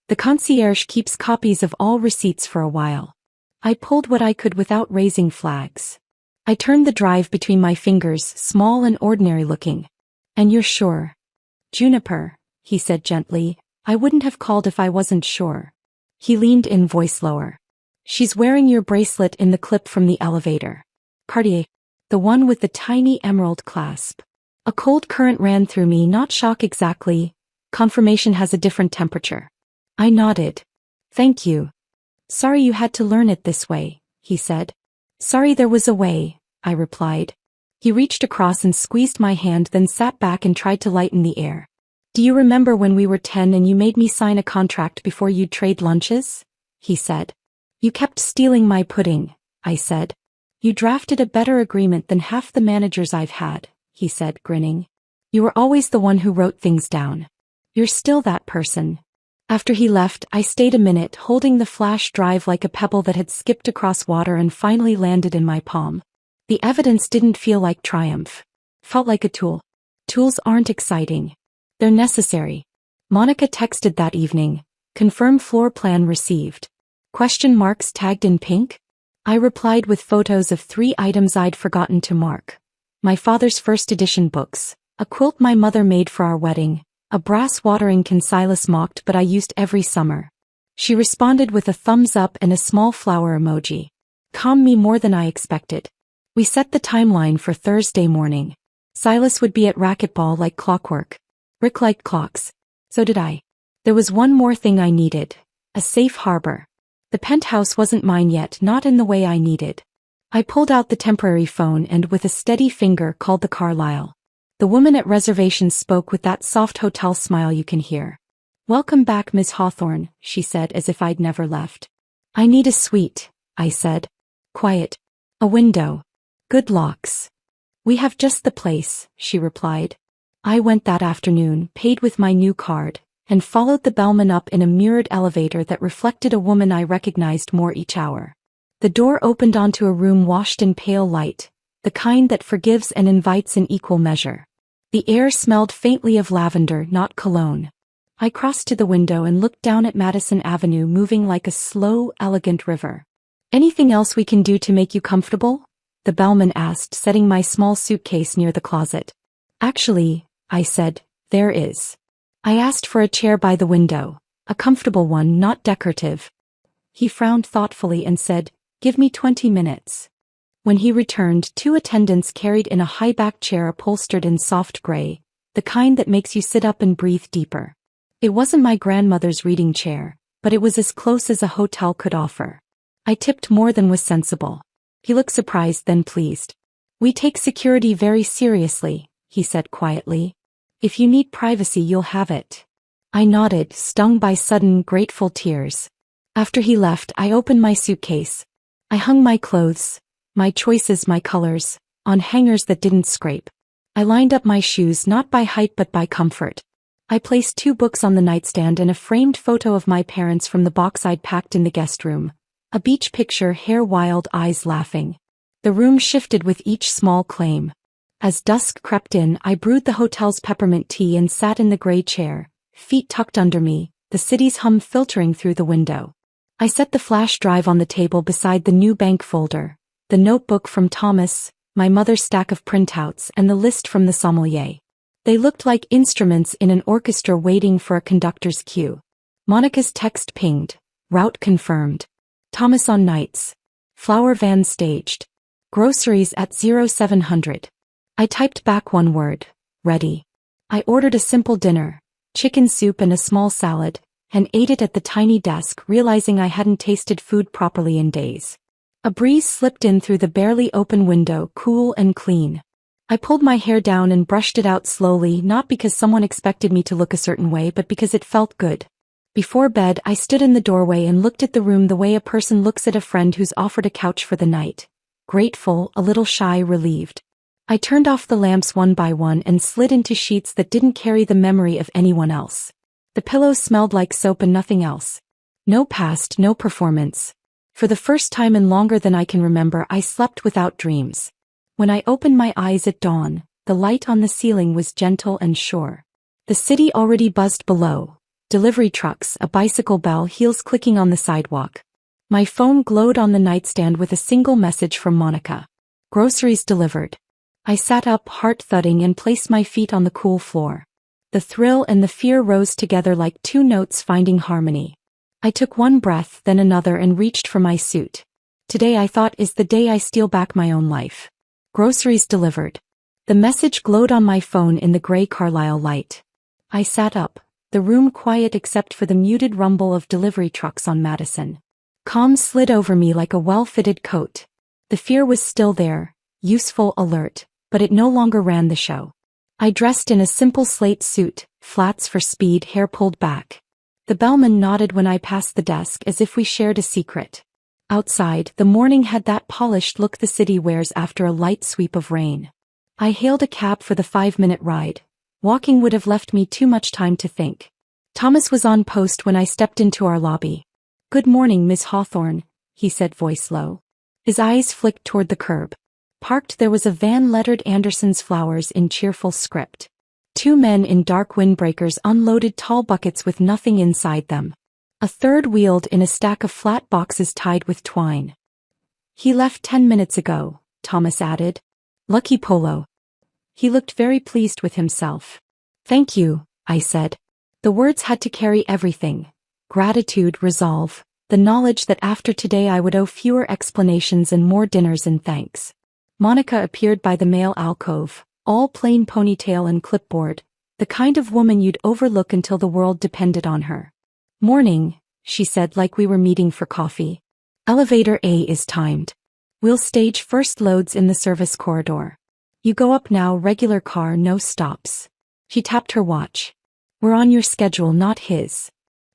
The concierge keeps copies of all receipts for a while. I pulled what I could without raising flags. I turned the drive between my fingers, small and ordinary looking. And you're sure? Juniper, he said gently. I wouldn't have called if I wasn't sure. He leaned in, voice lower. She's wearing your bracelet in the clip from the elevator. Cartier. The one with the tiny emerald clasp. A cold current ran through me, not shock exactly. Confirmation has a different temperature. I nodded. Thank you. Sorry you had to learn it this way, he said. Sorry there was a way, I replied. He reached across and squeezed my hand, then sat back and tried to lighten the air. Do you remember when we were 10 and you made me sign a contract before you'd trade lunches? He said. You kept stealing my pudding, I said. You drafted a better agreement than half the managers I've had, he said, grinning. You were always the one who wrote things down. You're still that person. After he left, I stayed a minute, holding the flash drive like a pebble that had skipped across water and finally landed in my palm. The evidence didn't feel like triumph. Felt like a tool. Tools aren't exciting. They're necessary. Monica texted that evening. Confirm floor plan received. Question marks tagged in pink? I replied with photos of 3 items I'd forgotten to mark. My father's first edition books, a quilt my mother made for our wedding, a brass watering can Silas mocked but I used every summer. She responded with a thumbs up and a small flower emoji. Calmed me more than I expected. We set the timeline for Thursday morning. Silas would be at racquetball like clockwork. Rick liked clocks. So did I. There was one more thing I needed. A safe harbor. The penthouse wasn't mine yet, not in the way I needed. I pulled out the temporary phone and with a steady finger called the Carlisle. The woman at reservations spoke with that soft hotel smile you can hear. Welcome back, Miss Hawthorne, she said as if I'd never left. I need a suite, I said. Quiet. A window. Good locks. We have just the place, she replied. I went that afternoon, paid with my new card, and followed the bellman up in a mirrored elevator that reflected a woman I recognized more each hour. The door opened onto a room washed in pale light, the kind that forgives and invites in equal measure. The air smelled faintly of lavender, not cologne. I crossed to the window and looked down at Madison Avenue moving like a slow, elegant river. Anything else we can do to make you comfortable? The bellman asked, setting my small suitcase near the closet. Actually, I said, there is. I asked for a chair by the window, a comfortable one, not decorative. He frowned thoughtfully and said, give me 20 minutes. When he returned, 2 attendants carried in a high-backed chair upholstered in soft gray, the kind that makes you sit up and breathe deeper. It wasn't my grandmother's reading chair, but it was as close as a hotel could offer. I tipped more than was sensible. He looked surprised, then pleased. We take security very seriously, he said quietly. If you need privacy, you'll have it. I nodded, stung by sudden, grateful tears. After he left, I opened my suitcase. I hung my clothes, my choices, my colors, on hangers that didn't scrape. I lined up my shoes not by height but by comfort. I placed 2 books on the nightstand and a framed photo of my parents from the box I'd packed in the guest room. A beach picture, hair wild, eyes laughing. The room shifted with each small claim. As dusk crept in, I brewed the hotel's peppermint tea and sat in the gray chair, feet tucked under me, the city's hum filtering through the window. I set the flash drive on the table beside the new bank folder, the notebook from Thomas, my mother's stack of printouts, and the list from the sommelier. They looked like instruments in an orchestra waiting for a conductor's cue. Monica's text pinged. Route confirmed. Thomas on nights. Flower van staged. Groceries at 0700. I typed back one word. Ready. I ordered a simple dinner, chicken soup and a small salad, and ate it at the tiny desk, realizing I hadn't tasted food properly in days. A breeze slipped in through the barely open window, cool and clean. I pulled my hair down and brushed it out slowly, not because someone expected me to look a certain way but because it felt good. Before bed, I stood in the doorway and looked at the room the way a person looks at a friend who's offered a couch for the night. Grateful, a little shy, relieved. I turned off the lamps one by one and slid into sheets that didn't carry the memory of anyone else. The pillows smelled like soap and nothing else. No past, no performance. For the first time in longer than I can remember, I slept without dreams. When I opened my eyes at dawn, the light on the ceiling was gentle and sure. The city already buzzed below. Delivery trucks, a bicycle bell, heels clicking on the sidewalk. My phone glowed on the nightstand with a single message from Monica. Groceries delivered. I sat up, heart thudding, and placed my feet on the cool floor. The The thrill and the fear rose together like two notes finding harmony. I took one breath, then another, and reached for my suit. Today, I thought, is the day I steal back my own life. Groceries delivered. The message glowed on my phone in the gray Carlisle light. I sat up, the room quiet except for the muted rumble of delivery trucks on Madison. Calm slid over me like a well-fitted coat. The fear was still there, useful, alert, but it no longer ran the show. I dressed in a simple slate suit, flats for speed, hair pulled back. The bellman nodded when I passed the desk as if we shared a secret. Outside, the morning had that polished look the city wears after a light sweep of rain. I hailed a cab for the 5-minute ride. Walking would have left me too much time to think. Thomas was on post when I stepped into our lobby. "Good morning, Miss Hawthorne," he said, voice low. His eyes flicked toward the curb. Parked there was a van lettered Anderson's Flowers in cheerful script. 2 men in dark windbreakers unloaded tall buckets with nothing inside them. A third wheeled in a stack of flat boxes tied with twine. "He left 10 minutes ago," Thomas added. "Lucky Polo." He looked very pleased with himself. "Thank you," I said. The words had to carry everything. Gratitude, resolve, the knowledge that after today I would owe fewer explanations and more dinners and thanks. Monica appeared by the male alcove, all plain ponytail and clipboard, the kind of woman you'd overlook until the world depended on her. "Morning," she said like we were meeting for coffee. "Elevator A is timed. We'll stage first loads in the service corridor. You go up now, regular car, no stops." She tapped her watch. "We're on your schedule, not his."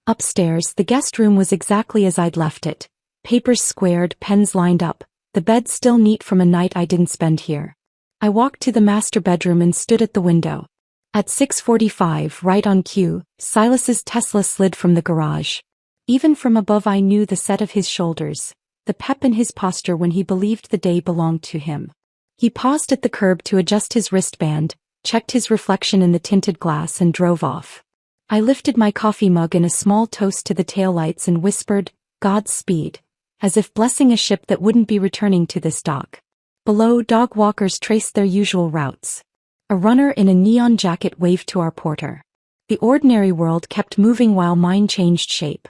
Upstairs, the guest room was exactly as I'd left it. Papers squared, pens lined up, the bed still neat from a night I didn't spend here. I walked to the master bedroom and stood at the window. At 6:45, right on cue, Silas's Tesla slid from the garage. Even from above I knew the set of his shoulders, the pep in his posture when he believed the day belonged to him. He paused at the curb to adjust his wristband, checked his reflection in the tinted glass and drove off. I lifted my coffee mug in a small toast to the taillights and whispered, "Godspeed," as if blessing a ship that wouldn't be returning to this dock. Below, dog walkers traced their usual routes. A runner in a neon jacket waved to our porter. The ordinary world kept moving while mine changed shape.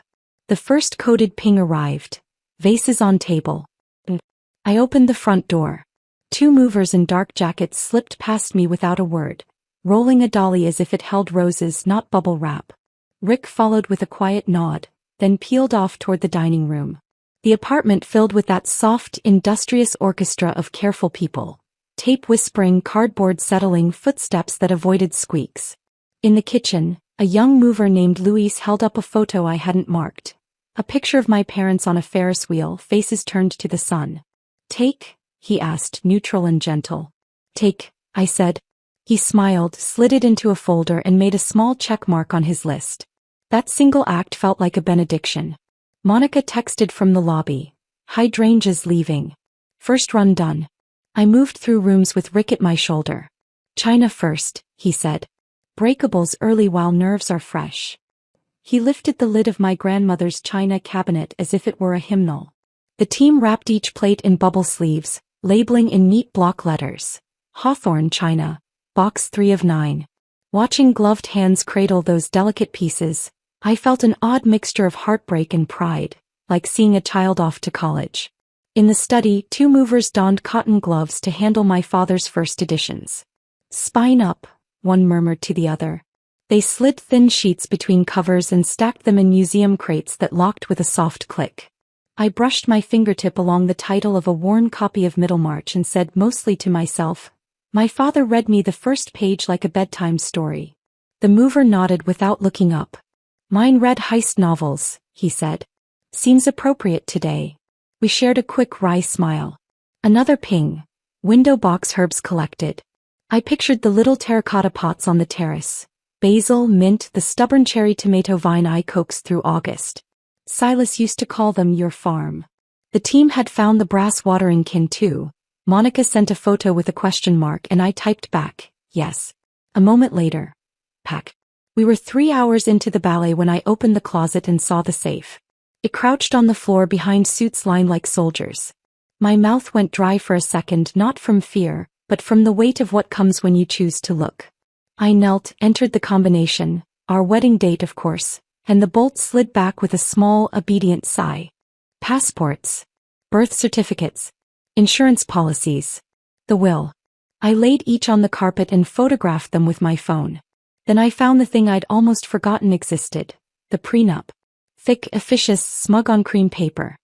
The first coded ping arrived. Vases on table. I opened the front door. 2 movers in dark jackets slipped past me without a word, rolling a dolly as if it held roses, not bubble wrap. Rick followed with a quiet nod, then peeled off toward the dining room. The apartment filled with that soft, industrious orchestra of careful people. Tape whispering, cardboard settling, footsteps that avoided squeaks. In the kitchen, a young mover named Louise held up a photo I hadn't marked. A picture of my parents on a Ferris wheel, faces turned to the sun. "Take?" he asked, neutral and gentle. "Take," I said. He smiled, slid it into a folder and made a small check mark on his list. That single act felt like a benediction. Monica texted from the lobby. "Hydrangeas leaving. First run done." I moved through rooms with Rick at my shoulder. "China first," he said. "Breakables early while nerves are fresh." He lifted the lid of my grandmother's china cabinet as if it were a hymnal. The team wrapped each plate in bubble sleeves, labeling in neat block letters. "Hawthorne China, box 3 of 9. Watching gloved hands cradle those delicate pieces, I felt an odd mixture of heartbreak and pride, like seeing a child off to college. In the study, 2 movers donned cotton gloves to handle my father's first editions. "Spine up," one murmured to the other. They slid thin sheets between covers and stacked them in museum crates that locked with a soft click. I brushed my fingertip along the title of a worn copy of Middlemarch and said mostly to myself, "My father read me the first page like a bedtime story." The mover nodded without looking up. "Mine read heist novels," he said. "Seems appropriate today." We shared a quick wry smile. Another ping. Window box herbs collected. I pictured the little terracotta pots on the terrace. Basil, mint, the stubborn cherry tomato vine I coaxed through August. Silas used to call them your farm. The team had found the brass watering can too. Monica sent a photo with a question mark and I typed back, "Yes." A moment later. Pack. We were 3 hours into the ballet when I opened the closet and saw the safe. It crouched on the floor behind suits lined like soldiers. My mouth went dry for a second, not from fear, but from the weight of what comes when you choose to look. I knelt, entered the combination, our wedding date of course, and the bolt slid back with a small, obedient sigh. Passports. Birth certificates. Insurance policies. The will. I laid each on the carpet and photographed them with my phone. Then I found the thing I'd almost forgotten existed, the prenup. Thick, officious, smug on cream paper.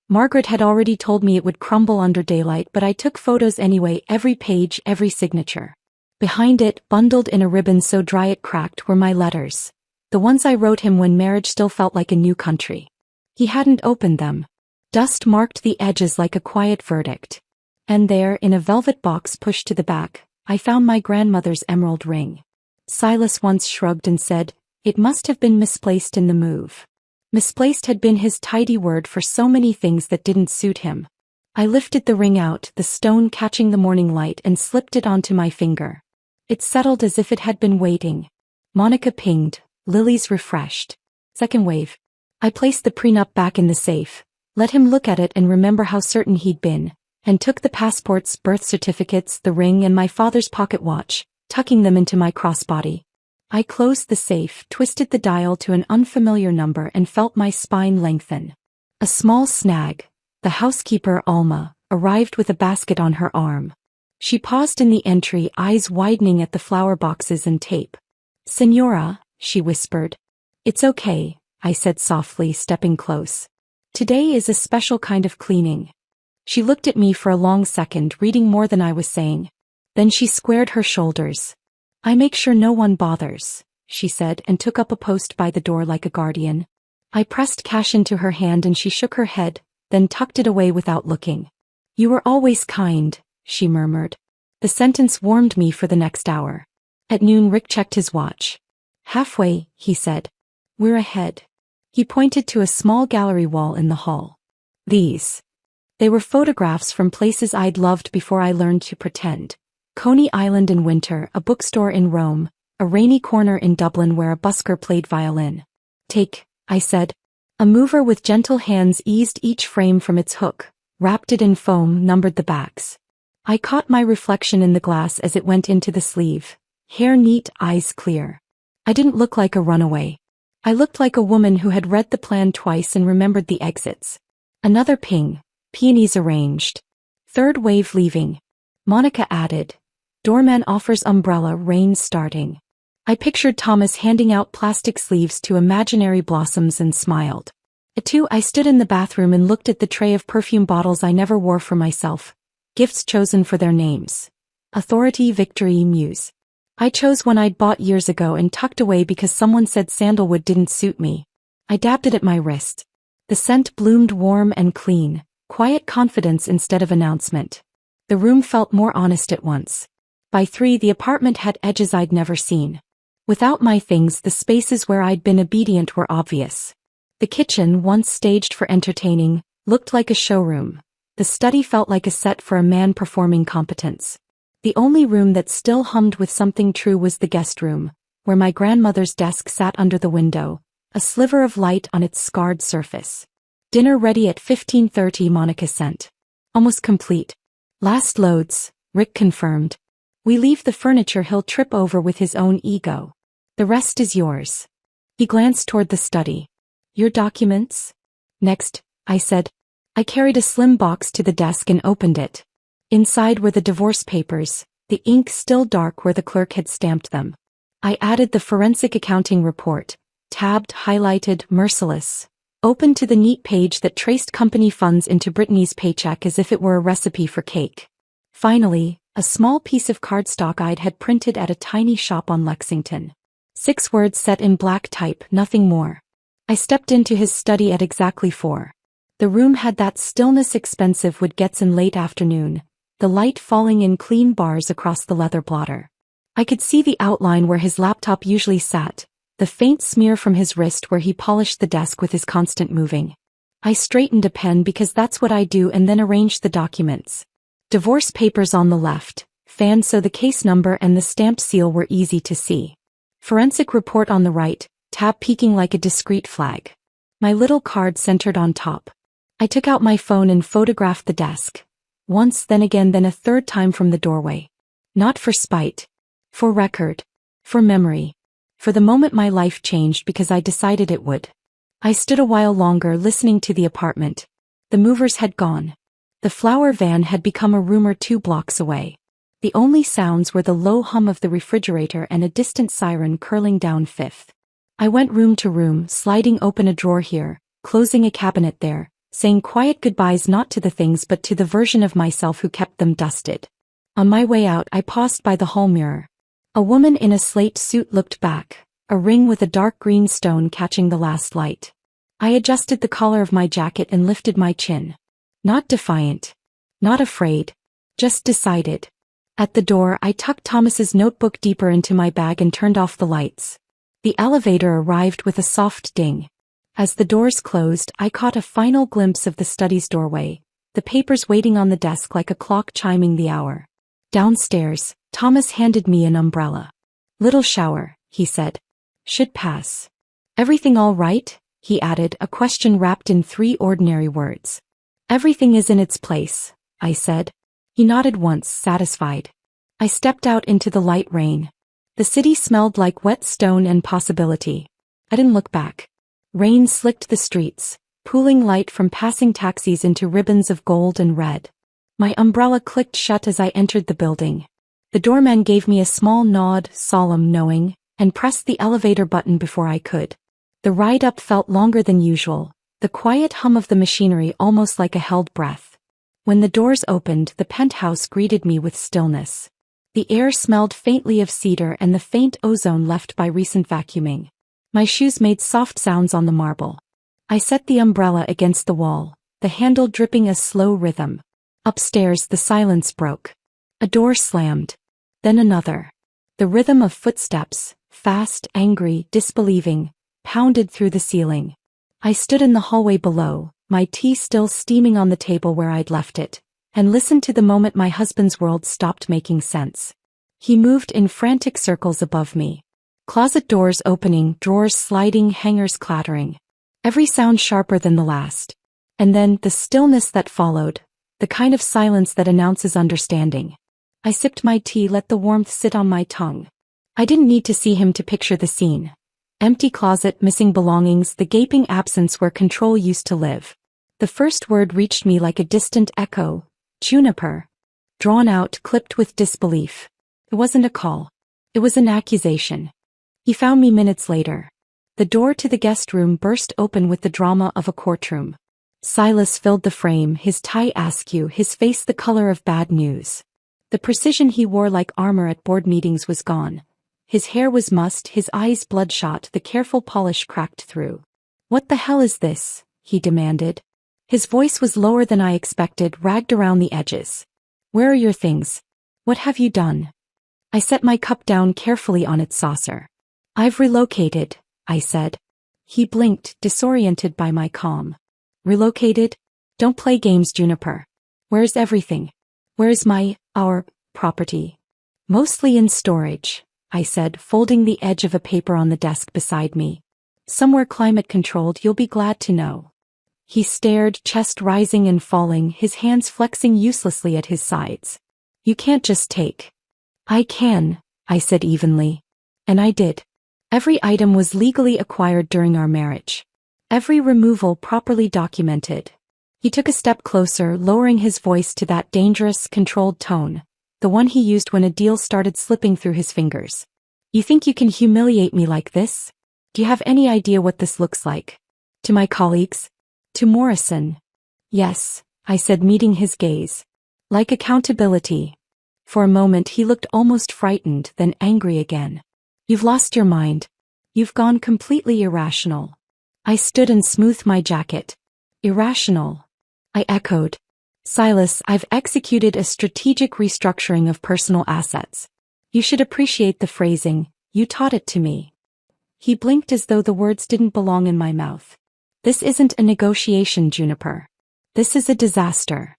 Margaret had already told me it would crumble under daylight, but I took photos anyway, every page, every signature. Behind it, bundled in a ribbon so dry it cracked, were my letters. The ones I wrote him when marriage still felt like a new country. He hadn't opened them. Dust marked the edges like a quiet verdict. And there, in a velvet box pushed to the back, I found my grandmother's emerald ring. Silas once shrugged and said, "It must have been misplaced in the move." Misplaced had been his tidy word for so many things that didn't suit him. I lifted the ring out, the stone catching the morning light, and slipped it onto my finger. It settled as if it had been waiting. Monica pinged. Lily's refreshed. Second wave. I placed the prenup back in the safe, let him look at it and remember how certain he'd been, and took the passports, birth certificates, the ring, and my father's pocket watch, tucking them into my crossbody. I closed the safe, twisted the dial to an unfamiliar number, and felt my spine lengthen. A small snag. The housekeeper, Alma, arrived with a basket on her arm. She paused in the entry, eyes widening at the flower boxes and tape. "Senora," she whispered. "It's okay," I said softly, stepping close. "Today is a special kind of cleaning." She looked at me for a long second, reading more than I was saying. Then she squared her shoulders. "I make sure no one bothers," she said, and took up a post by the door like a guardian. I pressed cash into her hand and she shook her head, then tucked it away without looking. "You were always kind," she murmured. The sentence warmed me for the next hour. At noon Rick checked his watch. "Halfway," he said. "We're ahead." He pointed to a small gallery wall in the hall. "These." They were photographs from places I'd loved before I learned to pretend. Coney Island in winter, a bookstore in Rome, a rainy corner in Dublin where a busker played violin. "Take," I said. A mover with gentle hands eased each frame from its hook, wrapped it in foam, numbered the backs. I caught my reflection in the glass as it went into the sleeve. Hair neat, eyes clear. I didn't look like a runaway. I looked like a woman who had read the plan twice and remembered the exits. Another ping. Peonies arranged. Third wave leaving. Monica added. Doorman offers umbrella, rain starting. I pictured Thomas handing out plastic sleeves to imaginary blossoms and smiled. At 2 I stood in the bathroom and looked at the tray of perfume bottles I never wore for myself. Gifts chosen for their names. Authority, Victory, Muse. I chose one I'd bought years ago and tucked away because someone said sandalwood didn't suit me. I dabbed it at my wrist. The scent bloomed warm and clean, quiet confidence instead of announcement. The room felt more honest at once. By 3 the apartment had edges I'd never seen. Without my things, the spaces where I'd been obedient were obvious. The kitchen, once staged for entertaining, looked like a showroom. The study felt like a set for a man performing competence. The only room that still hummed with something true was the guest room, where my grandmother's desk sat under the window, a sliver of light on its scarred surface. "Dinner ready at 15:30, Monica sent. "Almost complete." "Last loads," Rick confirmed. "We leave the furniture he'll trip over with his own ego. The rest is yours." He glanced toward the study. "Your documents?" "Next," I said. I carried a slim box to the desk and opened it. Inside were the divorce papers, the ink still dark where the clerk had stamped them. I added the forensic accounting report, tabbed, highlighted, merciless, opened to the neat page that traced company funds into Brittany's paycheck as if it were a recipe for cake. Finally, a small piece of cardstock I'd had printed at a tiny shop on Lexington. 6 words set in black type, nothing more. I stepped into his study at exactly 4. The room had that stillness expensive wood gets in late afternoon, the light falling in clean bars across the leather blotter. I could see the outline where his laptop usually sat, the faint smear from his wrist where he polished the desk with his constant moving. I straightened a pen because that's what I do and then arranged the documents. Divorce papers on the left, fanned so the case number and the stamped seal were easy to see. Forensic report on the right, tab peeking like a discreet flag. My little card centered on top. I took out my phone and photographed the desk. Once, then again, then a third time from the doorway. Not for spite. For record. For memory. For the moment my life changed because I decided it would. I stood a while longer listening to the apartment. The movers had gone. The flower van had become a rumor 2 blocks away. The only sounds were the low hum of the refrigerator and a distant siren curling down Fifth. I went room to room, sliding open a drawer here, closing a cabinet there, saying quiet goodbyes not to the things but to the version of myself who kept them dusted. On my way out I paused by the hall mirror. A woman in a slate suit looked back, a ring with a dark green stone catching the last light. I adjusted the collar of my jacket and lifted my chin. Not defiant. Not afraid. Just decided. At the door I tucked Thomas's notebook deeper into my bag and turned off the lights. The elevator arrived with a soft ding. As the doors closed, I caught a final glimpse of the study's doorway, the papers waiting on the desk like a clock chiming the hour. Downstairs, Thomas handed me an umbrella. Little shower, he said. Should pass. Everything all right? He added, a question wrapped in 3 ordinary words. Everything is in its place, I said. He nodded once, satisfied. I stepped out into the light rain. The city smelled like wet stone and possibility. I didn't look back. Rain slicked the streets, pooling light from passing taxis into ribbons of gold and red. My umbrella clicked shut as I entered the building. The doorman gave me a small nod, solemn knowing, and pressed the elevator button before I could. The ride up felt longer than usual, the quiet hum of the machinery almost like a held breath. When the doors opened, the penthouse greeted me with stillness. The air smelled faintly of cedar and the faint ozone left by recent vacuuming. My shoes made soft sounds on the marble. I set the umbrella against the wall, the handle dripping a slow rhythm. Upstairs the silence broke. A door slammed. Then another. The rhythm of footsteps, fast, angry, disbelieving, pounded through the ceiling. I stood in the hallway below, my tea still steaming on the table where I'd left it, and listened to the moment my husband's world stopped making sense. He moved in frantic circles above me. Closet doors opening, drawers sliding, hangers clattering. Every sound sharper than the last. And then the stillness that followed, the kind of silence that announces understanding. I sipped my tea, let the warmth sit on my tongue. I didn't need to see him to picture the scene. Empty closet, missing belongings, the gaping absence where control used to live. The first word reached me like a distant echo. Juniper. Drawn out, clipped with disbelief. It wasn't a call. It was an accusation. He found me minutes later. The door to the guest room burst open with the drama of a courtroom. Silas filled the frame, his tie askew, his face the color of bad news. The precision he wore like armor at board meetings was gone. His hair was mussed, his eyes bloodshot, the careful polish cracked through. "What the hell is this?" he demanded. His voice was lower than I expected, ragged around the edges. "Where are your things? What have you done?" I set my cup down carefully on its saucer. "I've relocated," I said. He blinked, disoriented by my calm. "Relocated? Don't play games, Juniper. Where's everything? Where's our property?" "Mostly in storage," I said, folding the edge of a paper on the desk beside me. "Somewhere climate-controlled, you'll be glad to know." He stared, chest rising and falling, his hands flexing uselessly at his sides. "You can't just take." "I can," I said evenly. And I did. Every item was legally acquired during our marriage. Every removal properly documented. He took a step closer, lowering his voice to that dangerous, controlled tone, the one he used when a deal started slipping through his fingers. "You think you can humiliate me like this? Do you have any idea what this looks like? To my colleagues? To Morrison?" "Yes," I said, meeting his gaze. "Like accountability." For a moment he looked almost frightened, then angry again. "You've lost your mind. You've gone completely irrational." I stood and smoothed my jacket. "Irrational?" I echoed. "Silas, I've executed a strategic restructuring of personal assets. You should appreciate the phrasing, you taught it to me." He blinked as though the words didn't belong in my mouth. "This isn't a negotiation, Juniper. This is a disaster."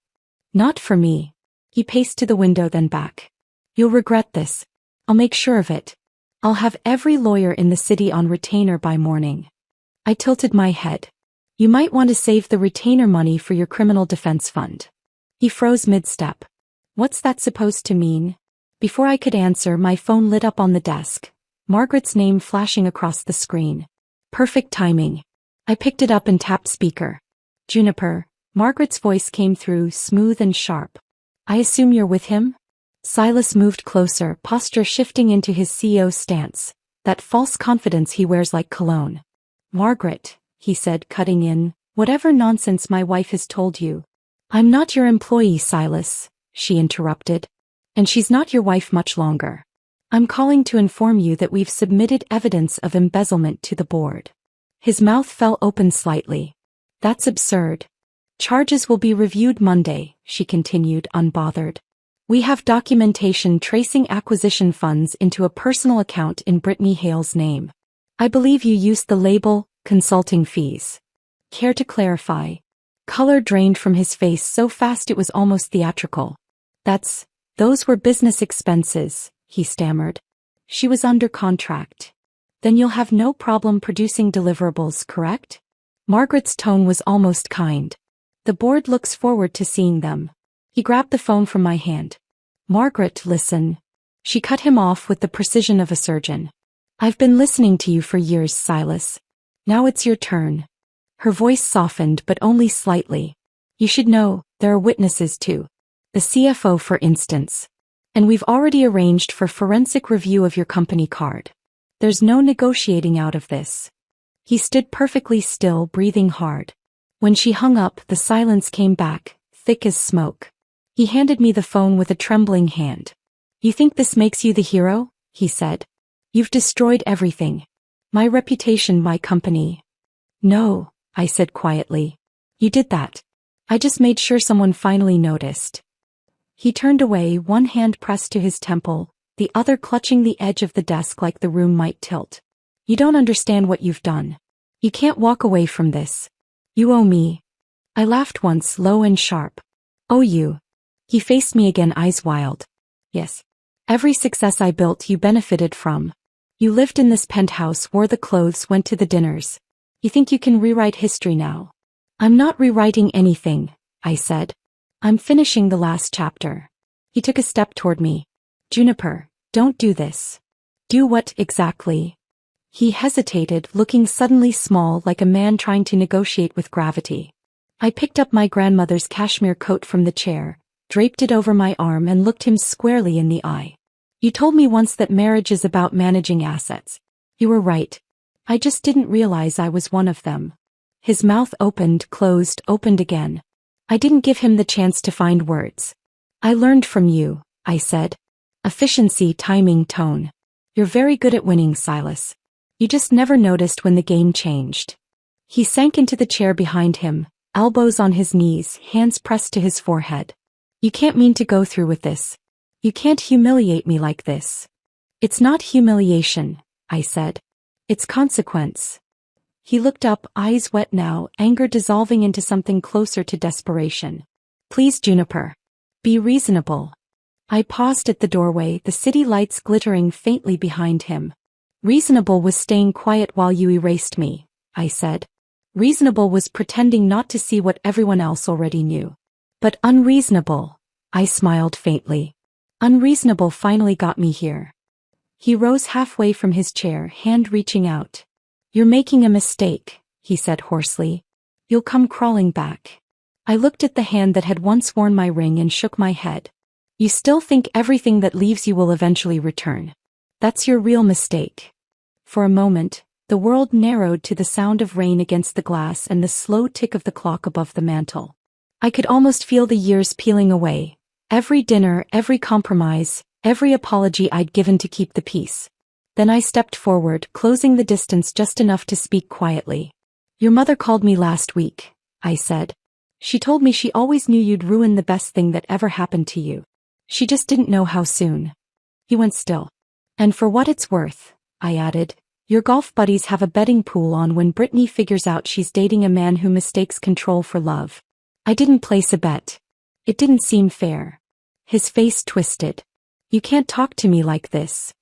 "Not for me." He paced to the window, then back. "You'll regret this. I'll make sure of it. I'll have every lawyer in the city on retainer by morning." I tilted my head. "You might want to save the retainer money for your criminal defense fund." He froze mid-step. "What's that supposed to mean?" Before I could answer, my phone lit up on the desk. Margaret's name flashing across the screen. Perfect timing. I picked it up and tapped speaker. Juniper, Margaret's voice came through, smooth and sharp. I assume you're with him? Silas moved closer, posture shifting into his CEO stance, that false confidence he wears like cologne. Margaret, he said, cutting in, whatever nonsense my wife has told you. I'm not your employee, Silas, she interrupted. And she's not your wife much longer. I'm calling to inform you that we've submitted evidence of embezzlement to the board. His mouth fell open slightly. That's absurd. Charges will be reviewed Monday, she continued, unbothered. We have documentation tracing acquisition funds into a personal account in Brittany Hale's name. I believe you used the label, consulting fees. Care to clarify? Color drained from his face so fast it was almost theatrical. Those were business expenses, he stammered. She was under contract. Then you'll have no problem producing deliverables, correct? Margaret's tone was almost kind. The board looks forward to seeing them. He grabbed the phone from my hand. Margaret, listen. She cut him off with the precision of a surgeon. I've been listening to you for years, Silas. Now it's your turn. Her voice softened, but only slightly. You should know, there are witnesses too. The CFO, for instance. And we've already arranged for forensic review of your company card. There's no negotiating out of this. He stood perfectly still, breathing hard. When she hung up, the silence came back, thick as smoke. He handed me the phone with a trembling hand. You think this makes you the hero? He said. You've destroyed everything. My reputation, my company. No, I said quietly. You did that. I just made sure someone finally noticed. He turned away, one hand pressed to his temple, the other clutching the edge of the desk like the room might tilt. You don't understand what you've done. You can't walk away from this. You owe me. I laughed once, low and sharp. Owe you? He faced me again, eyes wild. Yes. Every success I built you benefited from. You lived in this penthouse, wore the clothes, went to the dinners. You think you can rewrite history now? I'm not rewriting anything, I said. I'm finishing the last chapter. He took a step toward me. Juniper, don't do this. Do what exactly? He hesitated, looking suddenly small like a man trying to negotiate with gravity. I picked up my grandmother's cashmere coat from the chair, draped it over my arm and looked him squarely in the eye. You told me once that marriage is about managing assets. You were right. I just didn't realize I was one of them. His mouth opened, closed, opened again. I didn't give him the chance to find words. I learned from you, I said. Efficiency, timing, tone. You're very good at winning, Silas. You just never noticed when the game changed. He sank into the chair behind him, elbows on his knees, hands pressed to his forehead. You can't mean to go through with this. You can't humiliate me like this. It's not humiliation, I said. It's consequence. He looked up, eyes wet now, anger dissolving into something closer to desperation. Please, Juniper. Be reasonable. I paused at the doorway, the city lights glittering faintly behind him. Reasonable was staying quiet while you erased me, I said. Reasonable was pretending not to see what everyone else already knew. But unreasonable, I smiled faintly. Unreasonable finally got me here. He rose halfway from his chair, hand reaching out. You're making a mistake, he said hoarsely. You'll come crawling back. I looked at the hand that had once worn my ring and shook my head. You still think everything that leaves you will eventually return. That's your real mistake. For a moment, the world narrowed to the sound of rain against the glass and the slow tick of the clock above the mantel. I could almost feel the years peeling away. Every dinner, every compromise, every apology I'd given to keep the peace. Then I stepped forward, closing the distance just enough to speak quietly. Your mother called me last week, I said. She told me she always knew you'd ruin the best thing that ever happened to you. She just didn't know how soon. He went still. And for what it's worth, I added, your golf buddies have a betting pool on when Brittany figures out she's dating a man who mistakes control for love. I didn't place a bet. It didn't seem fair. His face twisted. You can't talk to me like this.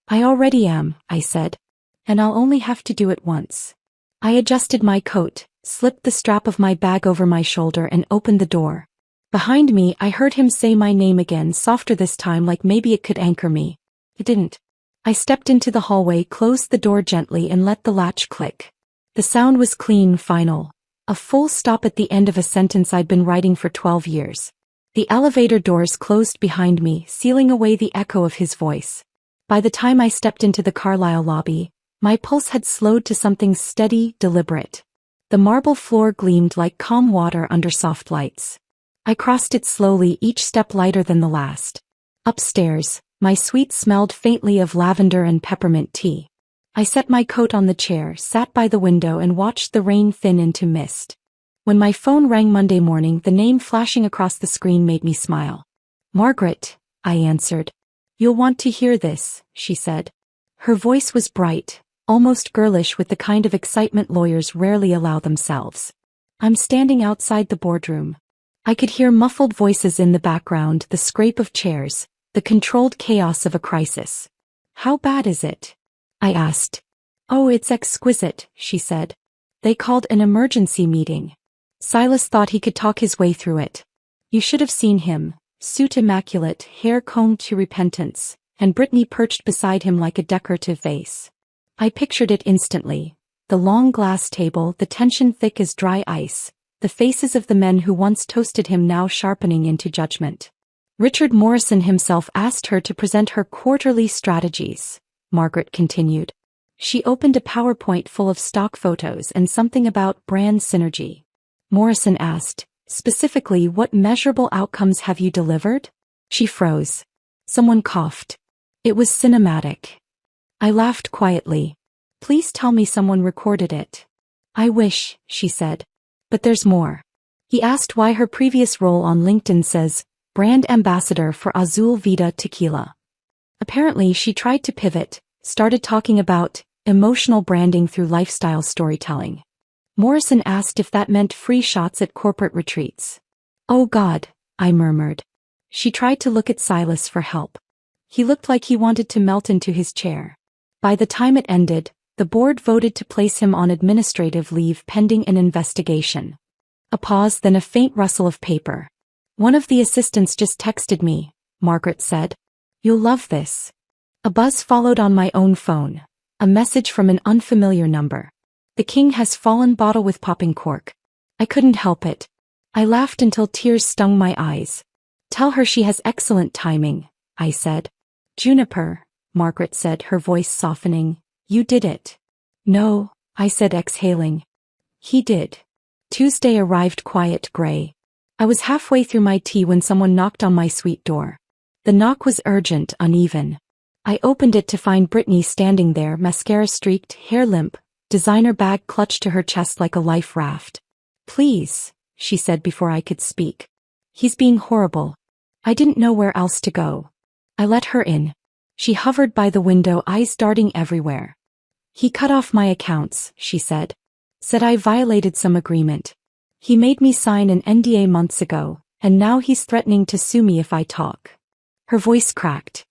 I already am, I said. And I'll only have to do it once. I adjusted my coat, slipped the strap of my bag over my shoulder and opened the door. Behind me, I heard him say my name again, softer this time, like maybe it could anchor me. It didn't. I stepped into the hallway, closed the door gently and let the latch click. The sound was clean, final. A full stop at the end of a sentence I'd been writing for 12 years. The elevator doors closed behind me, sealing away the echo of his voice. By the time I stepped into the Carlisle lobby, my pulse had slowed to something steady, deliberate. The marble floor gleamed like calm water under soft lights. I crossed it slowly, each step lighter than the last. Upstairs, my suite smelled faintly of lavender and peppermint tea. I set my coat on the chair, sat by the window and watched the rain thin into mist. When my phone rang Monday morning, the name flashing across the screen made me smile. "Margaret," I answered. "You'll want to hear this," she said. Her voice was bright, almost girlish, with the kind of excitement lawyers rarely allow themselves. I'm standing outside the boardroom. I could hear muffled voices in the background, the scrape of chairs, the controlled chaos of a crisis. "How bad is it?" I asked. "Oh, it's exquisite," she said. "They called an emergency meeting. Silas thought he could talk his way through it. You should have seen him, suit immaculate, hair combed to repentance, and Brittany perched beside him like a decorative vase. I pictured it instantly. The long glass table, the tension thick as dry ice, the faces of the men who once toasted him now sharpening into judgment. Richard Morrison himself asked her to present her quarterly strategies," Margaret continued. She opened a PowerPoint full of stock photos and something about brand synergy. Morrison asked, "Specifically, what measurable outcomes have you delivered?" She froze. Someone coughed. It was cinematic. I laughed quietly. "Please tell me someone recorded it." "I wish," she said. "But there's more." He asked why her previous role on LinkedIn says, "Brand Ambassador for Azul Vida Tequila." Apparently she tried to pivot, started talking about emotional branding through lifestyle storytelling. Morrison asked if that meant free shots at corporate retreats. "Oh God," I murmured. She tried to look at Silas for help. He looked like he wanted to melt into his chair. By the time it ended, the board voted to place him on administrative leave pending an investigation. A pause, then a faint rustle of paper. "One of the assistants just texted me," Margaret said. "You'll love this." A buzz followed on my own phone. A message from an unfamiliar number. "The king has fallen, bottle with popping cork." I couldn't help it. I laughed until tears stung my eyes. "Tell her she has excellent timing," I said. "Juniper," Margaret said, her voice softening. "You did it." "No," I said, exhaling. "He did." Tuesday arrived quiet, gray. I was halfway through my tea when someone knocked on my suite door. The knock was urgent, uneven. I opened it to find Brittany standing there, mascara streaked, hair limp, designer bag clutched to her chest like a life raft. "Please," she said before I could speak. "He's being horrible." I didn't know where else to go. I let her in. She hovered by the window, eyes darting everywhere. "He cut off my accounts," she said. "Said I violated some agreement. He made me sign an NDA months ago, and now he's threatening to sue me if I talk." Her voice cracked.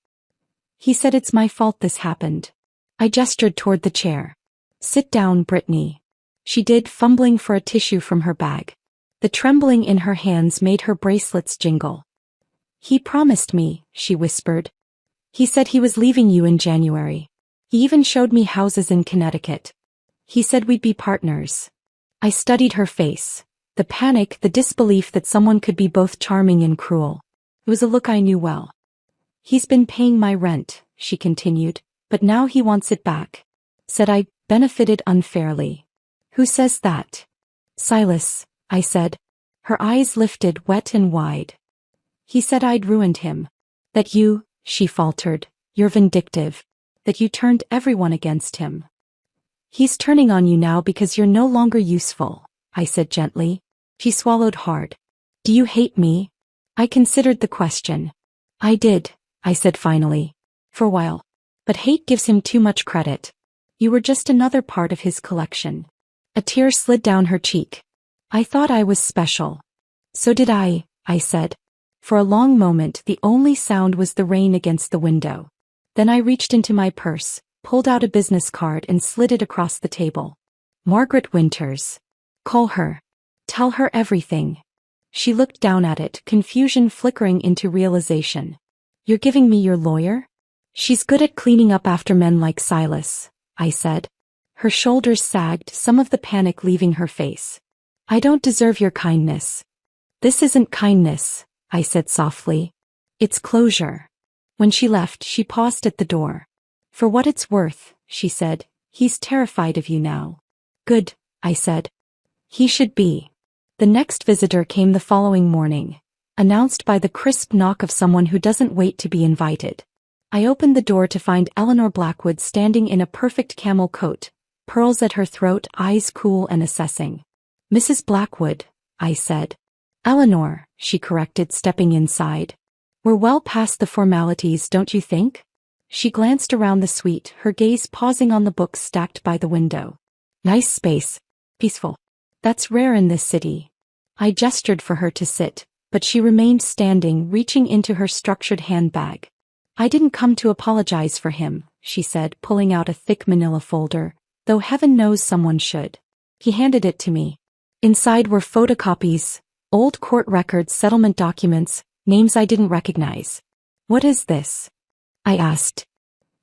"He said it's my fault this happened." I gestured toward the chair. "Sit down, Brittany." She did, fumbling for a tissue from her bag. The trembling in her hands made her bracelets jingle. "He promised me," she whispered. "He said he was leaving you in January. He even showed me houses in Connecticut. He said we'd be partners." I studied her face. The panic, the disbelief that someone could be both charming and cruel. It was a look I knew well. "He's been paying my rent," she continued, "but now he wants it back. Said I benefited unfairly." "Who says that?" "Silas," I said. Her eyes lifted, wet and wide. "He said I'd ruined him. That you," she faltered, "you're vindictive. That you turned everyone against him. He's turning on you now because you're no longer useful," I said gently. She swallowed hard. "Do you hate me?" I considered the question. "I did," I said finally. "For a while. But hate gives him too much credit. You were just another part of his collection." A tear slid down her cheek. "I thought I was special." "So did I said. For a long moment the only sound was the rain against the window. Then I reached into my purse, pulled out a business card and slid it across the table. "Margaret Winters. Call her. Tell her everything." She looked down at it, confusion flickering into realization. "You're giving me your lawyer?" She's good at cleaning up after men like Silas, I said. Her shoulders sagged, some of the panic leaving her face. I don't deserve your kindness. This isn't kindness, I said softly. It's closure. When she left, she paused at the door. For what it's worth, she said, he's terrified of you now. Good, I said. He should be. The next visitor came the following morning, announced by the crisp knock of someone who doesn't wait to be invited. I opened the door to find Eleanor Blackwood standing in a perfect camel coat, pearls at her throat, eyes cool and assessing. Mrs. Blackwood, I said. Eleanor, she corrected, stepping inside. We're well past the formalities, don't you think? She glanced around the suite, her gaze pausing on the books stacked by the window. Nice space. Peaceful. That's rare in this city. I gestured for her to sit, but she remained standing, reaching into her structured handbag. I didn't come to apologize for him, she said, pulling out a thick manila folder, though heaven knows someone should. He handed it to me. Inside were photocopies, old court records, settlement documents, names I didn't recognize. What is this? I asked.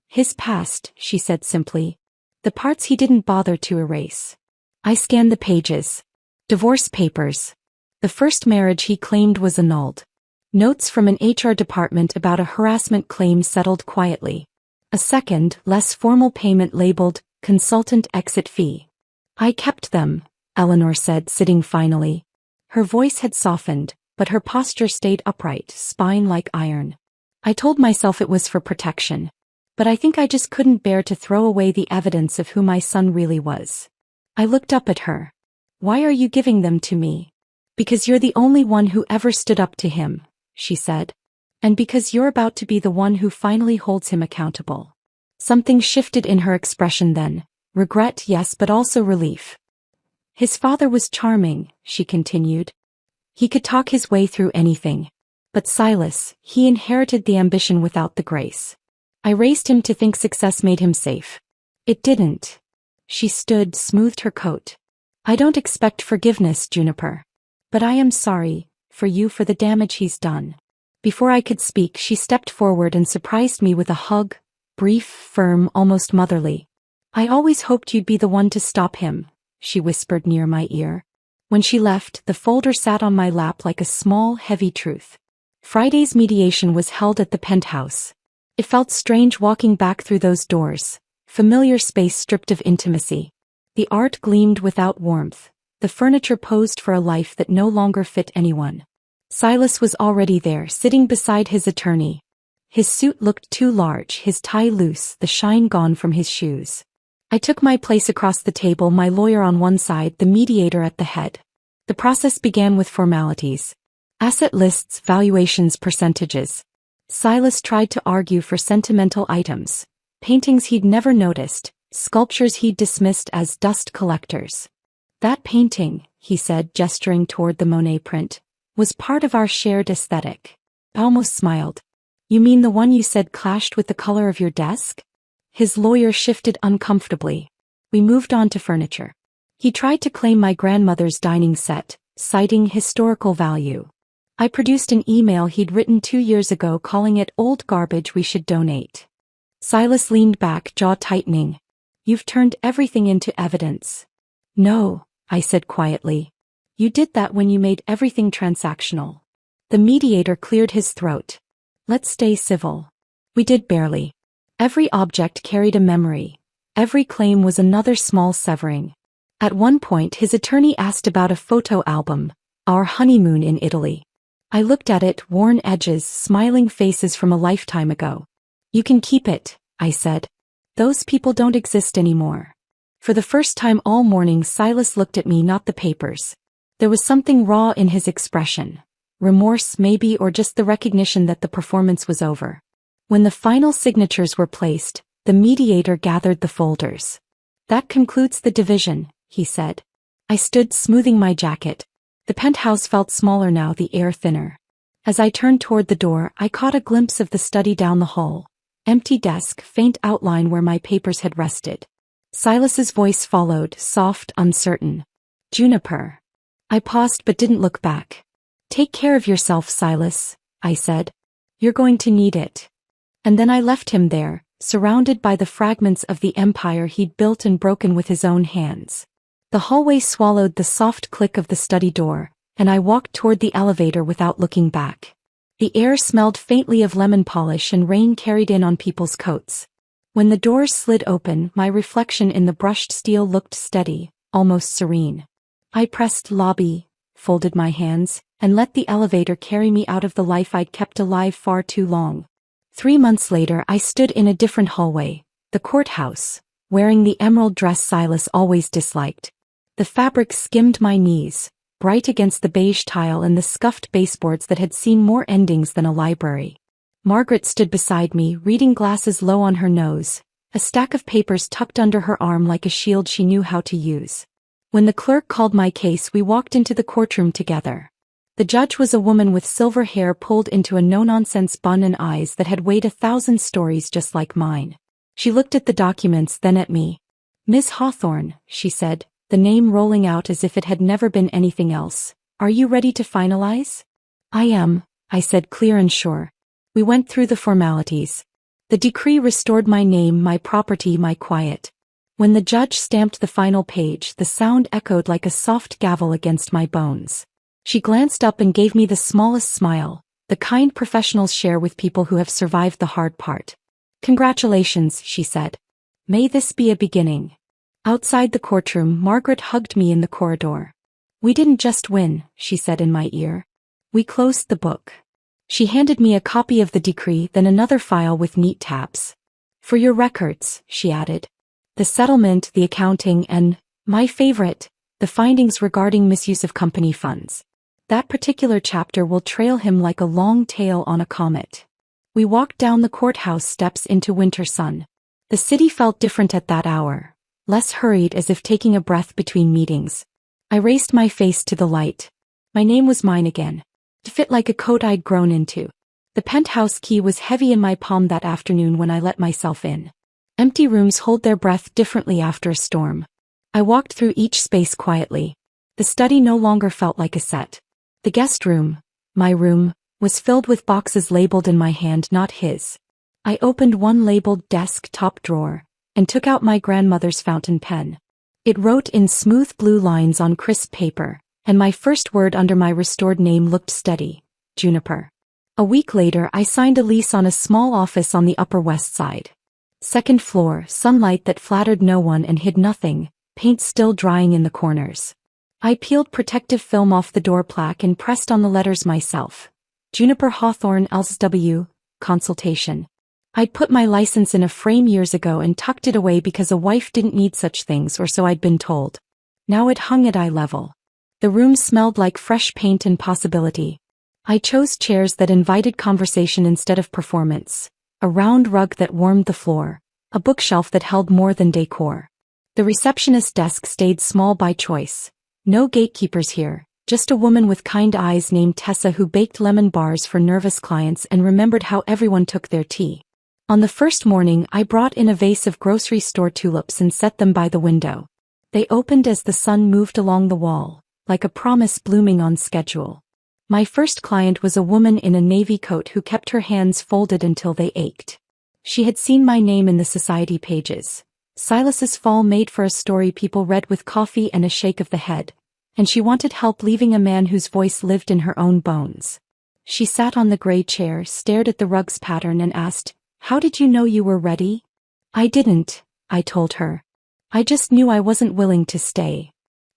His past, she said simply. The parts he didn't bother to erase. I scanned the pages. Divorce papers. The first marriage he claimed was annulled. Notes from an HR department about a harassment claim settled quietly. A second, less formal payment labeled consultant exit fee. I kept them, Eleanor said, sitting finally. Her voice had softened, but her posture stayed upright, spine like iron. I told myself it was for protection. But I think I just couldn't bear to throw away the evidence of who my son really was. I looked up at her. Why are you giving them to me? Because you're the only one who ever stood up to him, she said. And because you're about to be the one who finally holds him accountable. Something shifted in her expression then. Regret, yes, but also relief. His father was charming, she continued. He could talk his way through anything. But Silas, he inherited the ambition without the grace. I raised him to think success made him safe. It didn't. She stood, smoothed her coat. I don't expect forgiveness, Juniper. But I am sorry, for you, for the damage he's done. Before I could speak, she stepped forward and surprised me with a hug, brief, firm, almost motherly. I always hoped you'd be the one to stop him, she whispered near my ear. When she left, the folder sat on my lap like a small, heavy truth. Friday's mediation was held at the penthouse. It felt strange walking back through those doors, familiar space stripped of intimacy. The art gleamed without warmth. The furniture posed for a life that no longer fit anyone. Silas was already there, sitting beside his attorney. His suit looked too large, his tie loose, the shine gone from his shoes. I took my place across the table, my lawyer on one side, the mediator at the head. The process began with formalities. Asset lists, valuations, percentages. Silas tried to argue for sentimental items. Paintings he'd never noticed, sculptures he'd dismissed as dust collectors. That painting, he said, gesturing toward the Monet print, was part of our shared aesthetic. I almost smiled. You mean the one you said clashed with the color of your desk? His lawyer shifted uncomfortably. We moved on to furniture. He tried to claim my grandmother's dining set, citing historical value. I produced an email he'd written 2 years ago calling it old garbage we should donate. Silas leaned back, jaw tightening. You've turned everything into evidence. No, I said quietly. You did that when you made everything transactional. The mediator cleared his throat. Let's stay civil. We did barely. Every object carried a memory. Every claim was another small severing. At one point his attorney asked about a photo album, our honeymoon in Italy. I looked at it, worn edges, smiling faces from a lifetime ago. You can keep it, I said. Those people don't exist anymore. For the first time all morning Silas looked at me, not the papers. There was something raw in his expression. Remorse maybe, or just the recognition that the performance was over. When the final signatures were placed, the mediator gathered the folders. That concludes the division, he said. I stood, smoothing my jacket. The penthouse felt smaller now, the air thinner. As I turned toward the door, I caught a glimpse of the study down the hall. Empty desk, faint outline where my papers had rested. Silas's voice followed, soft, uncertain. Juniper. I paused but didn't look back. Take care of yourself, Silas, I said. You're going to need it. And then I left him there, surrounded by the fragments of the empire he'd built and broken with his own hands. The hallway swallowed the soft click of the study door, and I walked toward the elevator without looking back. The air smelled faintly of lemon polish and rain carried in on people's coats. When the doors slid open, my reflection in the brushed steel looked steady, almost serene. I pressed lobby, folded my hands, and let the elevator carry me out of the life I'd kept alive far too long. 3 months later, I stood in a different hallway, the courthouse, wearing the emerald dress Silas always disliked. The fabric skimmed my knees, bright against the beige tile and the scuffed baseboards that had seen more endings than a library. Margaret stood beside me, reading glasses low on her nose, a stack of papers tucked under her arm like a shield she knew how to use. When the clerk called my case, we walked into the courtroom together. The judge was a woman with silver hair pulled into a no-nonsense bun and eyes that had weighed 1,000 stories just like mine. She looked at the documents, then at me. "Miss Hawthorne," she said, the name rolling out as if it had never been anything else. "Are you ready to finalize?" "I am," I said, clear and sure. We went through the formalities. The decree restored my name, my property, my quiet. When the judge stamped the final page, the sound echoed like a soft gavel against my bones. She glanced up and gave me the smallest smile, the kind professionals share with people who have survived the hard part. "Congratulations," she said. "May this be a beginning." Outside the courtroom, Margaret hugged me in the corridor. "We didn't just win," she said in my ear. "We closed the book." She handed me a copy of the decree, then another file with neat tabs. "For your records," she added. "The settlement, the accounting, and, my favorite, the findings regarding misuse of company funds. That particular chapter will trail him like a long tail on a comet." We walked down the courthouse steps into winter sun. The city felt different at that hour, less hurried, as if taking a breath between meetings. I raised my face to the light. My name was mine again. It fit like a coat I'd grown into. The penthouse key was heavy in my palm that afternoon when I let myself in. Empty rooms hold their breath differently after a storm. I walked through each space quietly. The study no longer felt like a set. The guest room, my room, was filled with boxes labeled in my hand, not his. I opened one labeled desk top drawer, and took out my grandmother's fountain pen. It wrote in smooth blue lines on crisp paper, and my first word under my restored name looked steady: Juniper. A week later, I signed a lease on a small office on the Upper West Side. Second floor, sunlight that flattered no one and hid nothing, paint still drying in the corners. I peeled protective film off the door plaque and pressed on the letters myself. Juniper Hawthorne LSW, consultation. I'd put my license in a frame years ago and tucked it away because a wife didn't need such things, or so I'd been told. Now it hung at eye level. The room smelled like fresh paint and possibility. I chose chairs that invited conversation instead of performance, a round rug that warmed the floor, a bookshelf that held more than decor. The receptionist desk stayed small by choice. No gatekeepers here, just a woman with kind eyes named Tessa who baked lemon bars for nervous clients and remembered how everyone took their tea. On the first morning, I brought in a vase of grocery store tulips and set them by the window. They opened as the sun moved along the wall, like a promise blooming on schedule. My first client was a woman in a navy coat who kept her hands folded until they ached. She had seen my name in the society pages. Silas's fall made for a story people read with coffee and a shake of the head, and she wanted help leaving a man whose voice lived in her own bones. She sat on the gray chair, stared at the rug's pattern and asked, "How did you know you were ready?" "I didn't," I told her. "I just knew I wasn't willing to stay."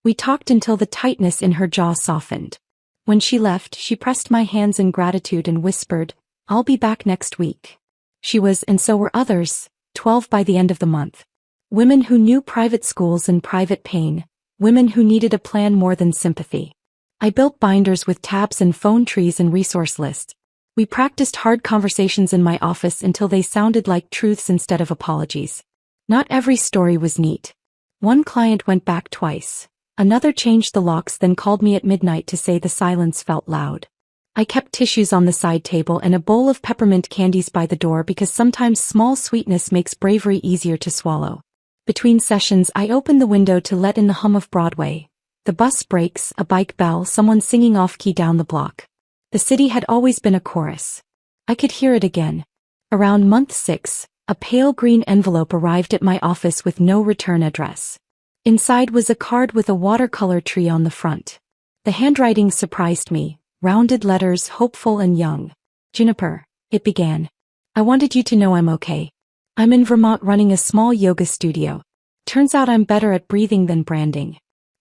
We talked until the tightness in her jaw softened. When she left, she pressed my hands in gratitude and whispered, "I'll be back next week." She was, and so were others, 12 by the end of the month. Women who knew private schools and private pain, women who needed a plan more than sympathy. I built binders with tabs and phone trees and resource lists. We practiced hard conversations in my office until they sounded like truths instead of apologies. Not every story was neat. One client went back twice. Another changed the locks, then called me at midnight to say the silence felt loud. I kept tissues on the side table and a bowl of peppermint candies by the door because sometimes small sweetness makes bravery easier to swallow. Between sessions, I opened the window to let in the hum of Broadway. The bus brakes, a bike bell, someone singing off-key down the block. The city had always been a chorus. I could hear it again. Around month 6, a pale green envelope arrived at my office with no return address. Inside was a card with a watercolor tree on the front. The handwriting surprised me, rounded letters, hopeful and young. Juniper, it began. I wanted you to know I'm okay. I'm in Vermont running a small yoga studio. Turns out I'm better at breathing than branding.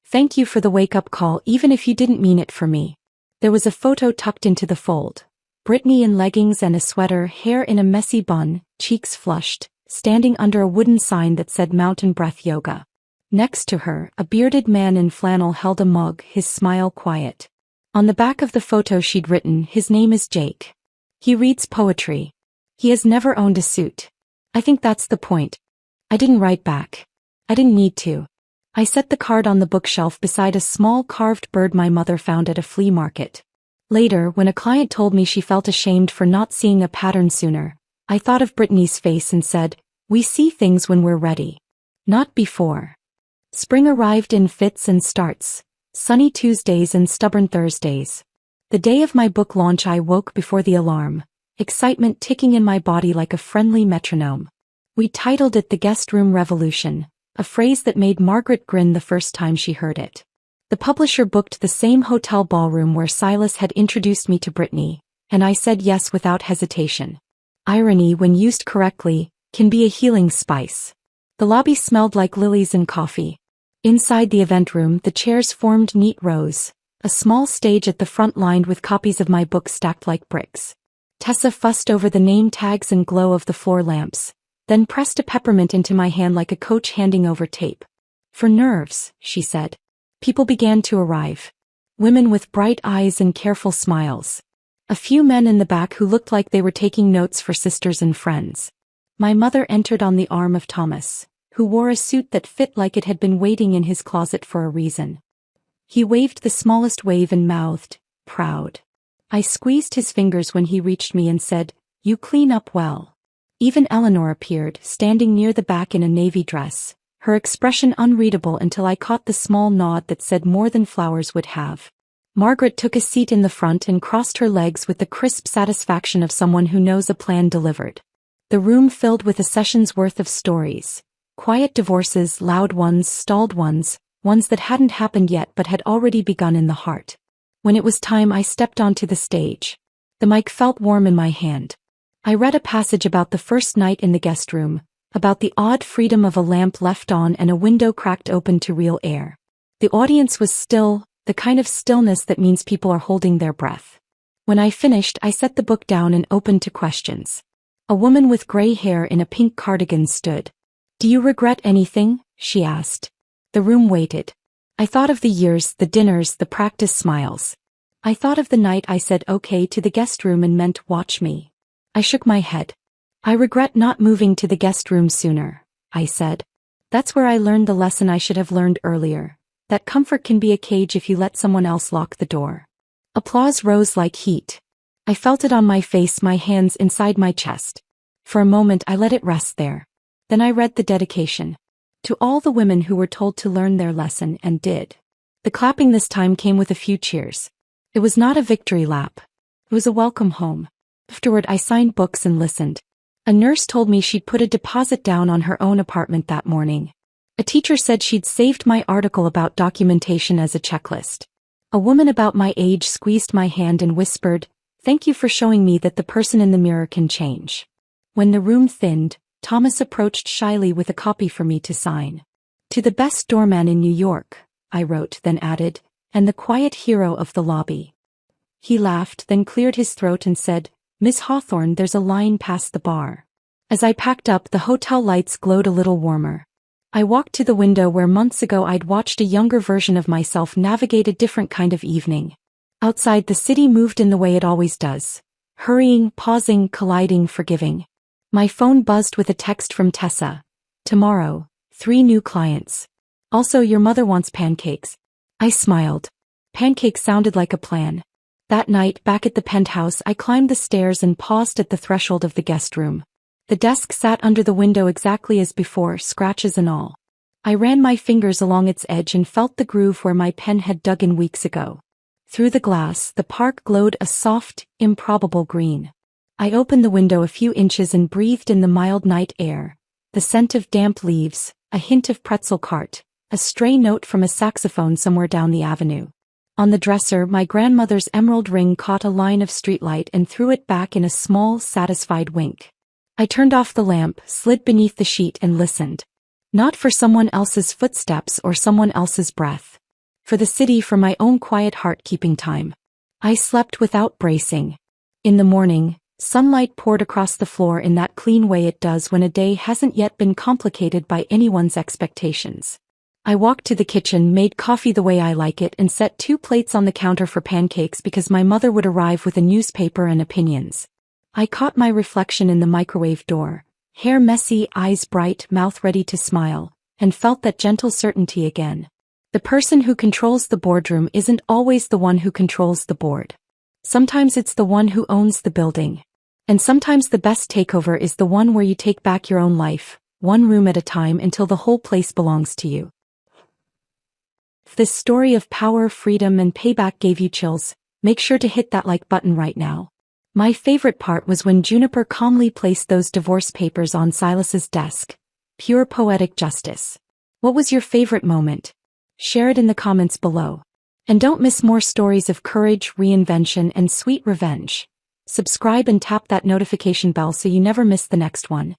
Thank you for the wake-up call even if you didn't mean it for me. There was a photo tucked into the fold. Brittany in leggings and a sweater, hair in a messy bun, cheeks flushed, standing under a wooden sign that said Mountain Breath Yoga. Next to her, a bearded man in flannel held a mug, his smile quiet. On the back of the photo she'd written, his name is Jake. He reads poetry. He has never owned a suit. I think that's the point. I didn't write back. I didn't need to. I set the card on the bookshelf beside a small carved bird my mother found at a flea market. Later, when a client told me she felt ashamed for not seeing a pattern sooner, I thought of Brittany's face and said, we see things when we're ready. Not before. Spring arrived in fits and starts, sunny Tuesdays and stubborn Thursdays. The day of my book launch I woke before the alarm, excitement ticking in my body like a friendly metronome. We titled it The Guest Room Revolution, a phrase that made Margaret grin the first time she heard it. The publisher booked the same hotel ballroom where Silas had introduced me to Brittany, and I said yes without hesitation. Irony, when used correctly, can be a healing spice. The lobby smelled like lilies and coffee. Inside the event room, the chairs formed neat rows, a small stage at the front lined with copies of my book stacked like bricks. Tessa fussed over the name tags and glow of the floor lamps, then pressed a peppermint into my hand like a coach handing over tape. For nerves, she said. People began to arrive. Women with bright eyes and careful smiles. A few men in the back who looked like they were taking notes for sisters and friends. My mother entered on the arm of Thomas, who wore a suit that fit like it had been waiting in his closet for a reason. He waved the smallest wave and mouthed, proud. I squeezed his fingers when he reached me and said, you clean up well. Even Eleanor appeared, standing near the back in a navy dress, her expression unreadable until I caught the small nod that said more than flowers would have. Margaret took a seat in the front and crossed her legs with the crisp satisfaction of someone who knows a plan delivered. The room filled with a session's worth of stories. Quiet divorces, loud ones, stalled ones, ones that hadn't happened yet but had already begun in the heart. When it was time, I stepped onto the stage. The mic felt warm in my hand. I read a passage about the first night in the guest room, about the odd freedom of a lamp left on and a window cracked open to real air. The audience was still, the kind of stillness that means people are holding their breath. When I finished, I set the book down and opened to questions. A woman with gray hair in a pink cardigan stood. Do you regret anything? She asked. The room waited. I thought of the years, the dinners, the practice smiles. I thought of the night I said okay to the guest room and meant watch me. I shook my head. I regret not moving to the guest room sooner, I said. That's where I learned the lesson I should have learned earlier, that comfort can be a cage if you let someone else lock the door. Applause rose like heat. I felt it on my face, my hands inside my chest. For a moment I let it rest there. Then I read the dedication. To all the women who were told to learn their lesson and did. The clapping this time came with a few cheers. It was not a victory lap. It was a welcome home. Afterward I signed books and listened. A nurse told me she'd put a deposit down on her own apartment that morning. A teacher said she'd saved my article about documentation as a checklist. A woman about my age squeezed my hand and whispered, "Thank you for showing me that the person in the mirror can change." When the room thinned, Thomas approached shyly with a copy for me to sign. "To the best doorman in New York," I wrote, then added, "and the quiet hero of the lobby." He laughed, then cleared his throat and said, "Miss Hawthorne, there's a line past the bar." As I packed up, the hotel lights glowed a little warmer. I walked to the window where months ago I'd watched a younger version of myself navigate a different kind of evening. Outside, the city moved in the way it always does. Hurrying, pausing, colliding, forgiving. My phone buzzed with a text from Tessa. "Tomorrow, 3 new clients. Also, your mother wants pancakes." I smiled. Pancakes sounded like a plan. That night, back at the penthouse, I climbed the stairs and paused at the threshold of the guest room. The desk sat under the window exactly as before, scratches and all. I ran my fingers along its edge and felt the groove where my pen had dug in weeks ago. Through the glass, the park glowed a soft, improbable green. I opened the window a few inches and breathed in the mild night air, the scent of damp leaves, a hint of pretzel cart, a stray note from a saxophone somewhere down the avenue. On the dresser, my grandmother's emerald ring caught a line of streetlight and threw it back in a small, satisfied wink. I turned off the lamp, slid beneath the sheet and listened. Not for someone else's footsteps or someone else's breath. For the city, for my own quiet heart keeping time. I slept without bracing. In the morning, sunlight poured across the floor in that clean way it does when a day hasn't yet been complicated by anyone's expectations. I walked to the kitchen, made coffee the way I like it, and set 2 plates on the counter for pancakes because my mother would arrive with a newspaper and opinions. I caught my reflection in the microwave door, hair messy, eyes bright, mouth ready to smile, and felt that gentle certainty again. The person who controls the boardroom isn't always the one who controls the board. Sometimes it's the one who owns the building. And sometimes the best takeover is the one where you take back your own life, one room at a time until the whole place belongs to you. If this story of power, freedom, and payback gave you chills, make sure to hit that like button right now. My favorite part was when Juniper calmly placed those divorce papers on Silas's desk. Pure poetic justice. What was your favorite moment? Share it in the comments below. And don't miss more stories of courage, reinvention, and sweet revenge. Subscribe and tap that notification bell so you never miss the next one.